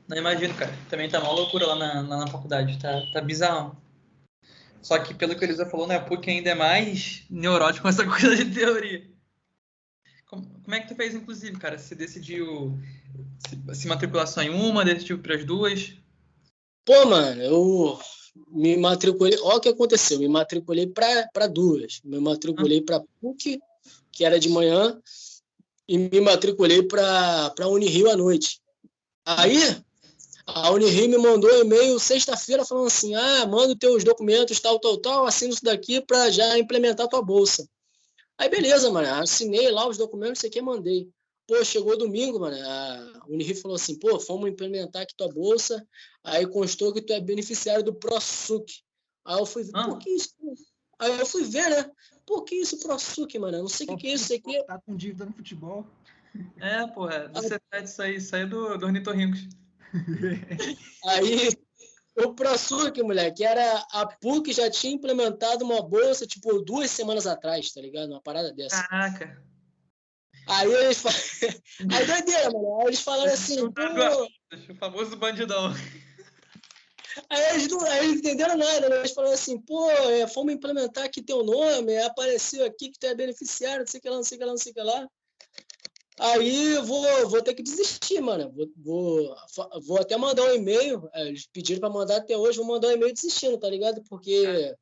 Não imagino, cara. Também tá uma loucura lá na faculdade. Tá bizarro. Só que, pelo que o Elisa falou, né, a PUC ainda é mais neurótico com essa coisa de teoria. Como é que tu fez, inclusive, cara? Você decidiu se matricular só em uma, decidiu para as duas? Pô, mano, eu me matriculei... Olha o que aconteceu. Me matriculei para duas. Me matriculei para PUC, que era de manhã, e me matriculei para Unirio à noite. Aí, a Unirio me mandou um e-mail sexta-feira falando assim, manda os teus documentos, tal, assina isso daqui para já implementar a tua bolsa. Aí, beleza, mano, assinei lá os documentos, isso aqui, mandei. Pô, chegou domingo, mano, a Unirio falou assim, pô, vamos implementar aqui tua bolsa, aí constou que tu é beneficiário do ProSuc. Aí eu fui, pô, que isso? Aí eu fui ver, né? Pô, que isso, ProSuc, mano? Eu não sei o que é isso aqui. Tá com dívida no futebol. Porra, você pede isso aí do ornitorrincos. Aí O ProSuc, moleque, era a PUC já tinha implementado uma bolsa, tipo, 2 semanas atrás, tá ligado? Uma parada dessa. Caraca. Aí eles Aí doideira, mano. Aí eles falaram assim, pô... O famoso bandidão. Aí eles não entenderam nada, né? Eles falaram assim, pô, fomos implementar aqui teu nome, apareceu aqui que tu é beneficiário, não sei o que lá, não sei o que lá, não sei o que lá. Aí eu vou ter que desistir, mano. Vou até mandar um e-mail. Eles pediram para mandar até hoje, vou mandar um e-mail desistindo, tá ligado? Porque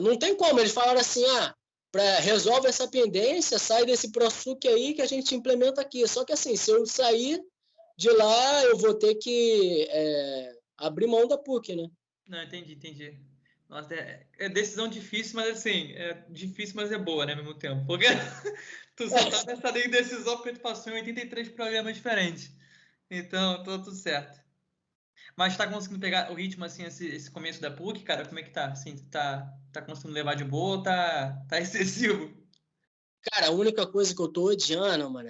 não tem como. Eles falaram assim, resolve essa pendência, sai desse ProSuc aí que a gente implementa aqui. Só que assim, se eu sair de lá, eu vou ter que abrir mão da PUC, né? Não, entendi. Nossa, é decisão difícil, mas assim, é difícil, mas é boa, né, ao mesmo tempo. Porque tu só tá nessa indecisão porque tu passou em 83 programas diferentes. Então, tudo certo. Mas tá conseguindo pegar o ritmo, assim, esse começo da PUC, cara? Como é que tá? Assim, tá conseguindo levar de boa ou tá excessivo? Cara, a única coisa que eu tô odiando, mano,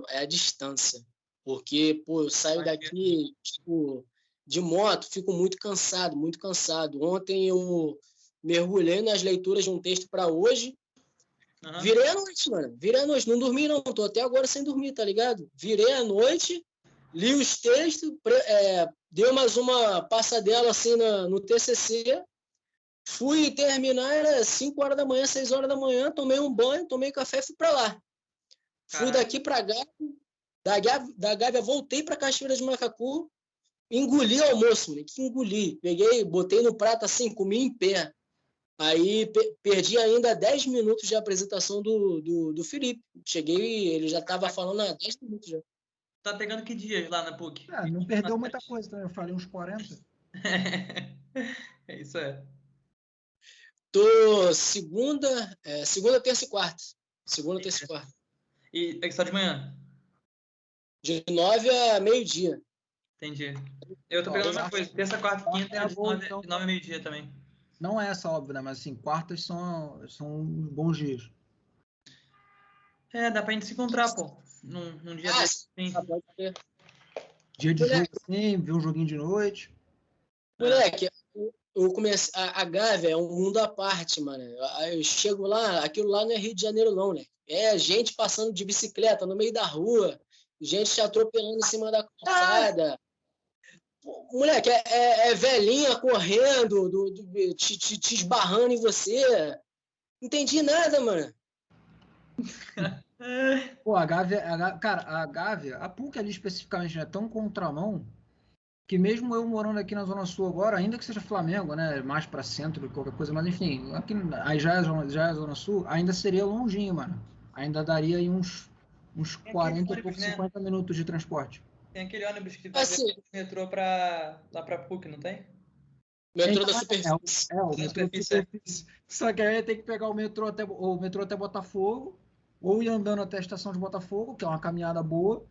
é a distância. Porque, pô, eu saio daqui, tipo, de moto, fico muito cansado, muito cansado. Ontem eu mergulhei nas leituras de um texto para hoje. Uhum. Virei à noite, mano. Não dormi, não. Tô até agora sem dormir, tá ligado? Virei à noite, li os textos, dei mais uma passadela assim no TCC. Fui terminar, era 5 horas da manhã, 6 horas da manhã, tomei um banho, tomei café e fui pra lá. Fui daqui pra Gávea, da Gávea voltei pra Cachoeira de Macacu, engoli o almoço, moleque, engoli. Peguei, botei no prato assim, comi em pé. Aí perdi ainda 10 minutos de apresentação do Felipe. Cheguei, ele já tava falando há 10 minutos já. Tá pegando que dias lá na PUC? Não perdeu muita coisa também, eu falei uns 40. É isso aí. Tô segunda, terça e quarta. Segunda, terça e quarta. E é só de manhã? De 9 a meio-dia. Entendi. Eu tô pegando a mesma coisa. Terça, quarta, quinta, de 9 a meio-dia também. Não é essa, óbvio, né? Mas assim, quartas são bons dias. Dá pra gente se encontrar, pô. Num dia desse. Pode ser. Dia de jogo, assim, ver um joguinho de noite. Moleque, eu comecei. A Gávea é um mundo à parte, mano. Eu chego lá, aquilo lá não é Rio de Janeiro, não, né? É gente passando de bicicleta no meio da rua, gente te atropelando em cima da calçada. Moleque, é velhinha correndo, te esbarrando em você. Não entendi nada, mano. Pô, a Gávea, a PUC ali especificamente é tão contramão que mesmo eu morando aqui na Zona Sul agora, ainda que seja Flamengo, né, mais para centro, qualquer coisa, mas enfim, aqui, aí já é Zona Sul, ainda seria longinho, mano. Ainda daria aí uns 40 e pouco, 50 minutos de transporte. Tem aquele ônibus que vai do metrô lá pra PUC, não tem? Metrô da superfície. O metrô da superfície. Só que aí tem que pegar o metrô até Botafogo, ou ir andando até a estação de Botafogo, que é uma caminhada boa,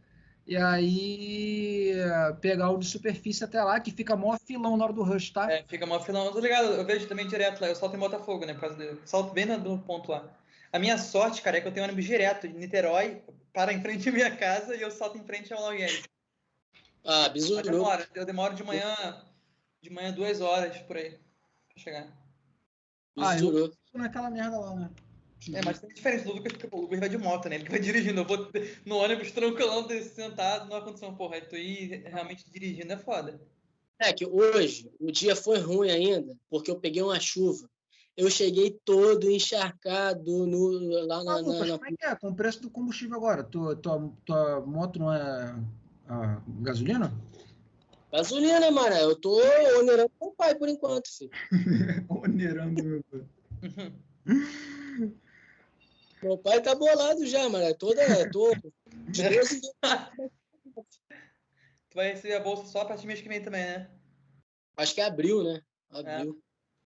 e aí pegar o de superfície até lá, que fica mó filão na hora do rush, tá? Fica mó filão. Eu tô ligado, eu vejo também direto lá, eu salto em Botafogo, né, por causa do... Salto bem no ponto lá. A minha sorte, cara, é que eu tenho ônibus direto de Niterói, para em frente à minha casa e eu salto em frente ao Lauguense. Bizu. Eu demoro de manhã 2 horas por aí pra chegar. Eu fico naquela merda lá, né? Mas tem diferença do Lucas, porque o Lucas vai de moto, né? Ele vai dirigindo. Eu vou no ônibus tranquilão, sentado, não aconteceu porra. Aí tu ir realmente dirigindo é foda. Que hoje o dia foi ruim ainda, porque eu peguei uma chuva. Eu cheguei todo encharcado lá na... Lucas, como é que é? Com o preço do combustível agora? Tua moto não é gasolina? Gasolina, mano. Eu tô onerando meu pai por enquanto, filho. Onerando meu pai. Meu pai tá bolado já, mano. Tô de 12 Tu vai receber a bolsa só a partir do mês que vem também, né? Acho que é abril, né? Abril.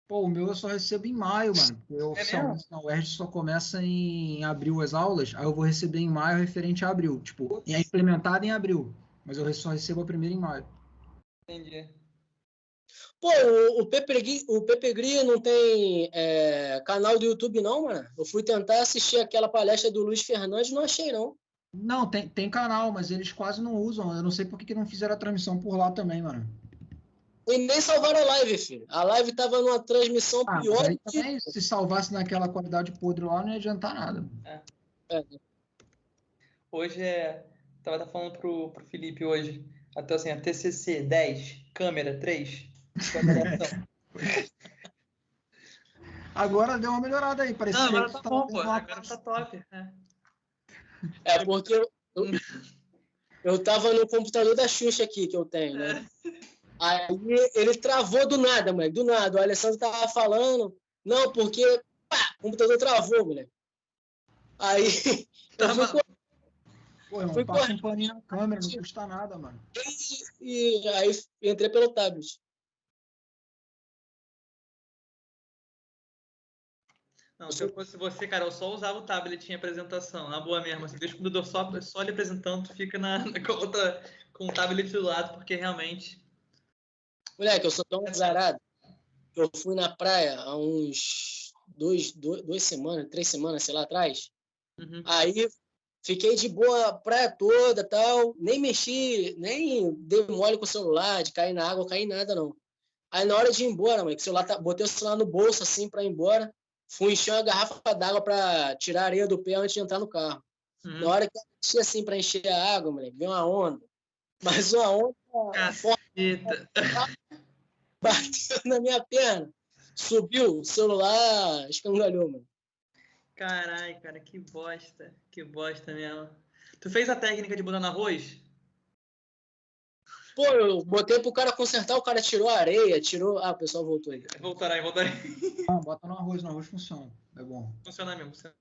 Pô, o meu eu só recebo em maio, mano. Porque oficialmente na UERJ só começa em abril as aulas, aí eu vou receber em maio referente a abril. Tipo, é implementado em abril, mas eu só recebo a primeira em maio. Entendi. Pô, o Pepegri não tem canal do YouTube, não, mano? Eu fui tentar assistir aquela palestra do Luiz Fernandes e não achei, não. Não, tem canal, mas eles quase não usam. Eu não sei por que não fizeram a transmissão por lá também, mano. E nem salvaram a live, filho. A live tava numa transmissão Mas pior aí que... também, se salvasse naquela qualidade podre lá, não ia adiantar nada. Hoje tava falando pro Felipe hoje. Até assim, a TCC 10, câmera 3. Agora deu uma melhorada aí, parecia Não, agora que tá tu bom, tava pô. vendo uma Agora tá top. É porque eu tava no computador da Xuxa aqui, que eu tenho, né? Aí ele travou do nada, moleque, do nada. O Alessandro tava falando, não, porque pá, o computador travou, moleque. Aí eu fui correr Pô, irmão, Fui passa um paninho na câmera, não custa nada, mano. e aí entrei pelo tablet. Não, se eu fosse você, cara, eu só usava o tablet em apresentação, na boa mesmo. Assim, deixa o computador só ele apresentando, tu fica com o tablet do lado, porque realmente. Moleque, eu sou tão azarado que eu fui na praia há uns 2 semanas, 3 semanas, sei lá, atrás. Uhum. Aí fiquei de boa a praia toda, tal, nem mexi, nem dei mole com o celular, de cair na água, cair nada, não. Aí na hora de ir embora, mano, que o celular botei o celular no bolso, assim, pra ir embora, fui encher uma garrafa d'água pra tirar a areia do pé antes de entrar no carro. Na hora que eu enchi, assim, pra encher a água, moleque, veio uma onda. Mas uma onda Caceta. bateu na minha perna. Subiu, o celular escangalhou, mano. Carai, cara, que bosta. Que bosta mesmo. Tu fez a técnica de botar no arroz? Pô, eu botei pro cara consertar, o cara tirou a areia, tirou... Ah, o pessoal voltou aí. Voltará. Não, bota no arroz funciona. É bom. Funciona mesmo. Funciona.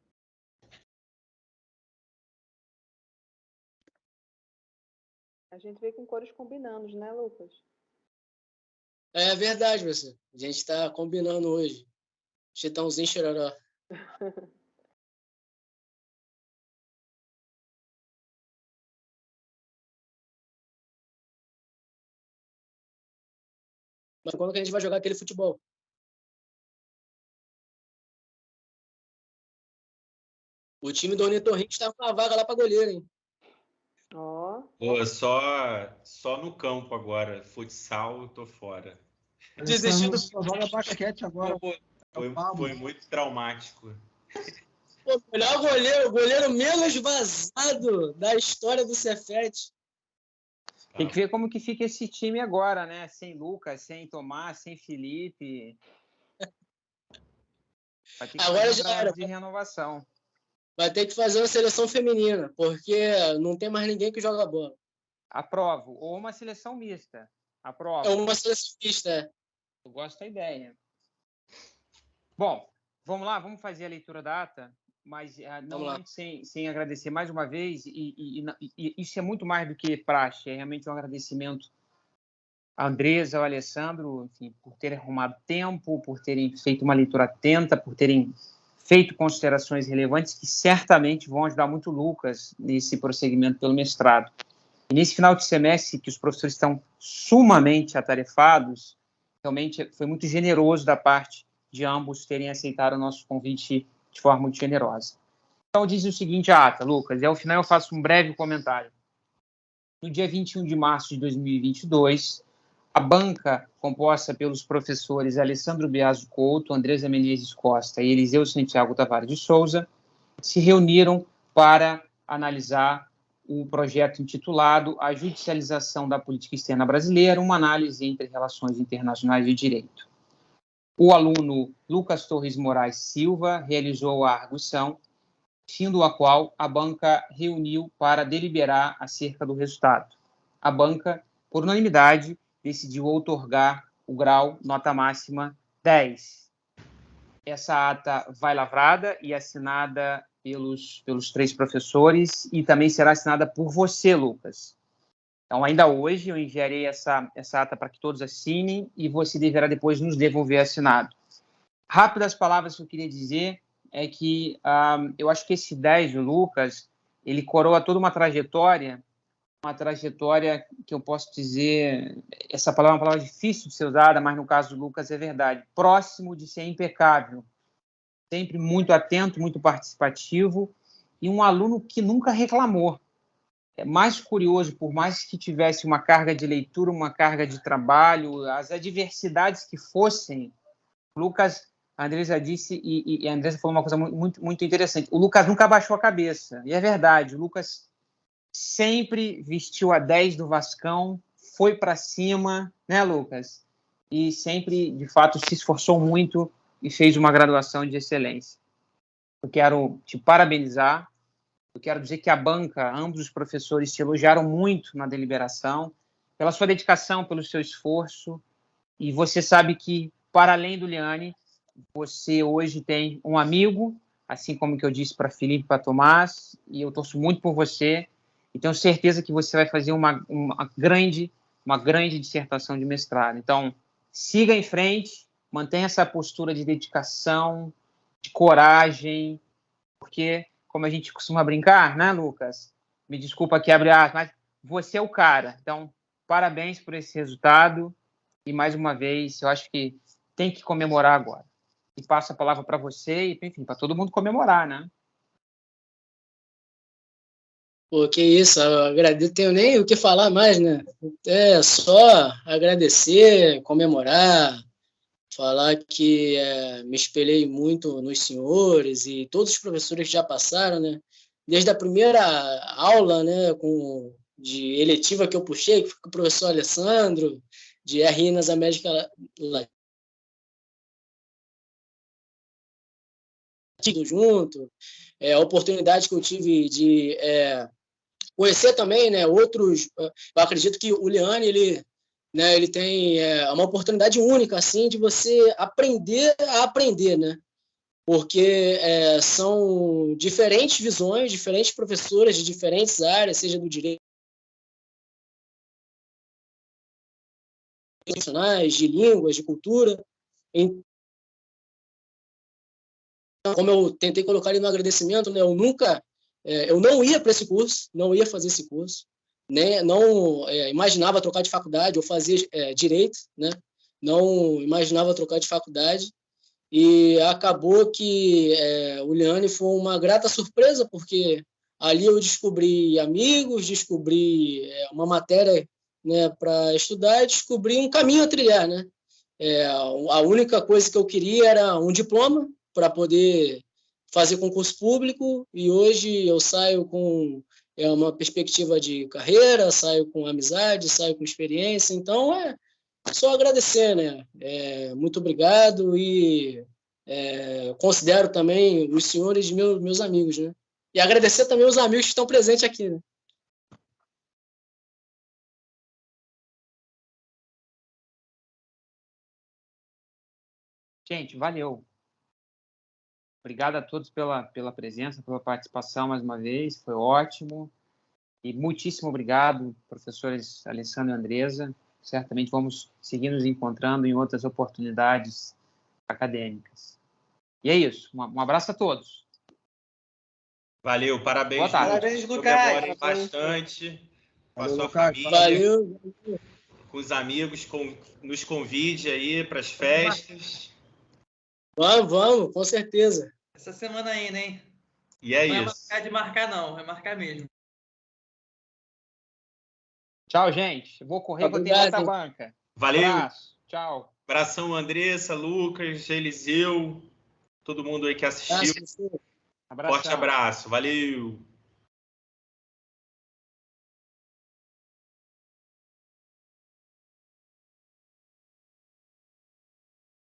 A gente vê com cores combinando, né, Lucas? É verdade, você. A gente tá combinando hoje. Chitãozinho chororó. Mas quando que a gente vai jogar aquele futebol? O time do Ornitorrinco tá com uma vaga lá pra goleiro, hein? Ó, Pô, só no campo agora. Futsal, eu tô fora. Desistindo. Só joga basquete agora. Foi muito traumático. Pô, melhor goleiro menos vazado da história do Cefete. Tem que ver como que fica esse time agora, né? Sem Lucas, sem Tomás, sem Felipe. Vai ter que Agora fazer um já trabalho era. de renovação. Vai ter que fazer uma seleção feminina, porque não tem mais ninguém que joga bola. Aprovo. Ou uma seleção mista. Aprovo. É uma seleção mista, é. Eu gosto da ideia. Bom, vamos lá, vamos fazer a leitura da ata, mas não antes sem agradecer mais uma vez, e isso é muito mais do que praxe, é realmente um agradecimento à Andresa, ao Alessandro, enfim, por terem arrumado tempo, por terem feito uma leitura atenta, por terem feito considerações relevantes que certamente vão ajudar muito o Lucas nesse prosseguimento pelo mestrado. E nesse final de semestre, que os professores estão sumamente atarefados, realmente foi muito generoso da parte de ambos terem aceitado o nosso convite de forma muito generosa. Então, diz o seguinte a ata, Lucas, e ao final eu faço um breve comentário. No dia 21 de março de 2022, a banca, composta pelos professores Alessandro Biasio Couto, Andresa Menezes Costa e Eliseu Santiago Tavares de Souza, se reuniram para analisar o projeto intitulado A Judicialização da Política Externa Brasileira, uma análise entre relações internacionais e direito. O aluno Lucas Torres Moraes Silva realizou a arguição, fim a qual a banca reuniu para deliberar acerca do resultado. A banca, por unanimidade, decidiu outorgar o grau nota máxima 10. Essa ata vai lavrada e assinada pelos 3 professores e também será assinada por você, Lucas. Então, ainda hoje, eu enviarei essa ata para que todos assinem e você deverá depois nos devolver assinado. Rápidas palavras que eu queria dizer é que eu acho que esse 10 do Lucas, ele coroa toda uma trajetória que eu posso dizer, essa palavra é uma palavra difícil de ser usada, mas no caso do Lucas é verdade, próximo de ser impecável, sempre muito atento, muito participativo, e um aluno que nunca reclamou. mais curioso, por mais que tivesse uma carga de leitura, uma carga de trabalho, as adversidades que fossem, Lucas, a Andressa disse, e a Andressa falou uma coisa muito, muito interessante, o Lucas nunca abaixou a cabeça, e é verdade, o Lucas sempre vestiu a 10 do Vascão, foi para cima, né, Lucas? E sempre, de fato, se esforçou muito e fez uma graduação de excelência. Eu quero te parabenizar, eu quero dizer que a banca, ambos os professores, te elogiaram muito na deliberação, pela sua dedicação, pelo seu esforço, e você sabe que, para além do Liane, você hoje tem um amigo, assim como que eu disse para Felipe e para Tomás, e eu torço muito por você, e tenho certeza que você vai fazer uma grande dissertação de mestrado. Então, siga em frente, mantenha essa postura de dedicação, de coragem, porque, como a gente costuma brincar, né, Lucas? Me desculpa aqui abrir aspas, mas você é o cara. Então, parabéns por esse resultado. E, mais uma vez, eu acho que tem que comemorar agora. E passo a palavra para você e, enfim, para todo mundo comemorar, né? Pô, que isso, eu agradeço, tenho nem o que falar mais, né? É só agradecer, comemorar, falar que me espelhei muito nos senhores e todos os professores que já passaram, né? Desde a primeira aula, né, de eletiva que eu puxei, que foi com o professor Alessandro, de RI nas Américas Latinas, junto, a oportunidade que eu tive de conhecer também, né, outros. Eu acredito que o Liane, ele tem uma oportunidade única, assim, de você aprender a aprender, né? Porque são diferentes visões, diferentes professoras de diferentes áreas, seja do direito, de línguas, de cultura. Então, como eu tentei colocar ali no agradecimento, né, eu não ia para esse curso, não ia fazer esse curso, né, não imaginava trocar de faculdade ou fazer direito, né, não imaginava trocar de faculdade, e acabou que o Liane foi uma grata surpresa, porque ali eu descobri amigos, descobri uma matéria, né, para estudar, e descobri um caminho a trilhar, né. A única coisa que eu queria era um diploma para poder fazer concurso público, e hoje eu saio com uma perspectiva de carreira, saio com amizade, saio com experiência, então só agradecer, né? Muito obrigado e considero também os senhores meus amigos, né? E agradecer também os amigos que estão presentes aqui, né? Gente, valeu. Obrigado a todos pela presença, pela participação mais uma vez, foi ótimo. E muitíssimo obrigado, professores Alessandro e Andressa. Certamente vamos seguir nos encontrando em outras oportunidades acadêmicas. E é isso. Um abraço a todos. Valeu, parabéns. Boa tarde. Parabéns, Lucas. Comemorem bastante com a sua família, Valeu. com os amigos, nos convide aí para as festas. Vamos, com certeza. Essa semana ainda, hein? E é Não isso. é marcar de marcar, não. É marcar mesmo. Tchau, gente. Vou correr, vou ter outra banca. Valeu. Abraço. Tchau. Abração, Andressa, Lucas, Eliseu, todo mundo aí que assistiu. Abraço. Abração. Forte abraço. Valeu.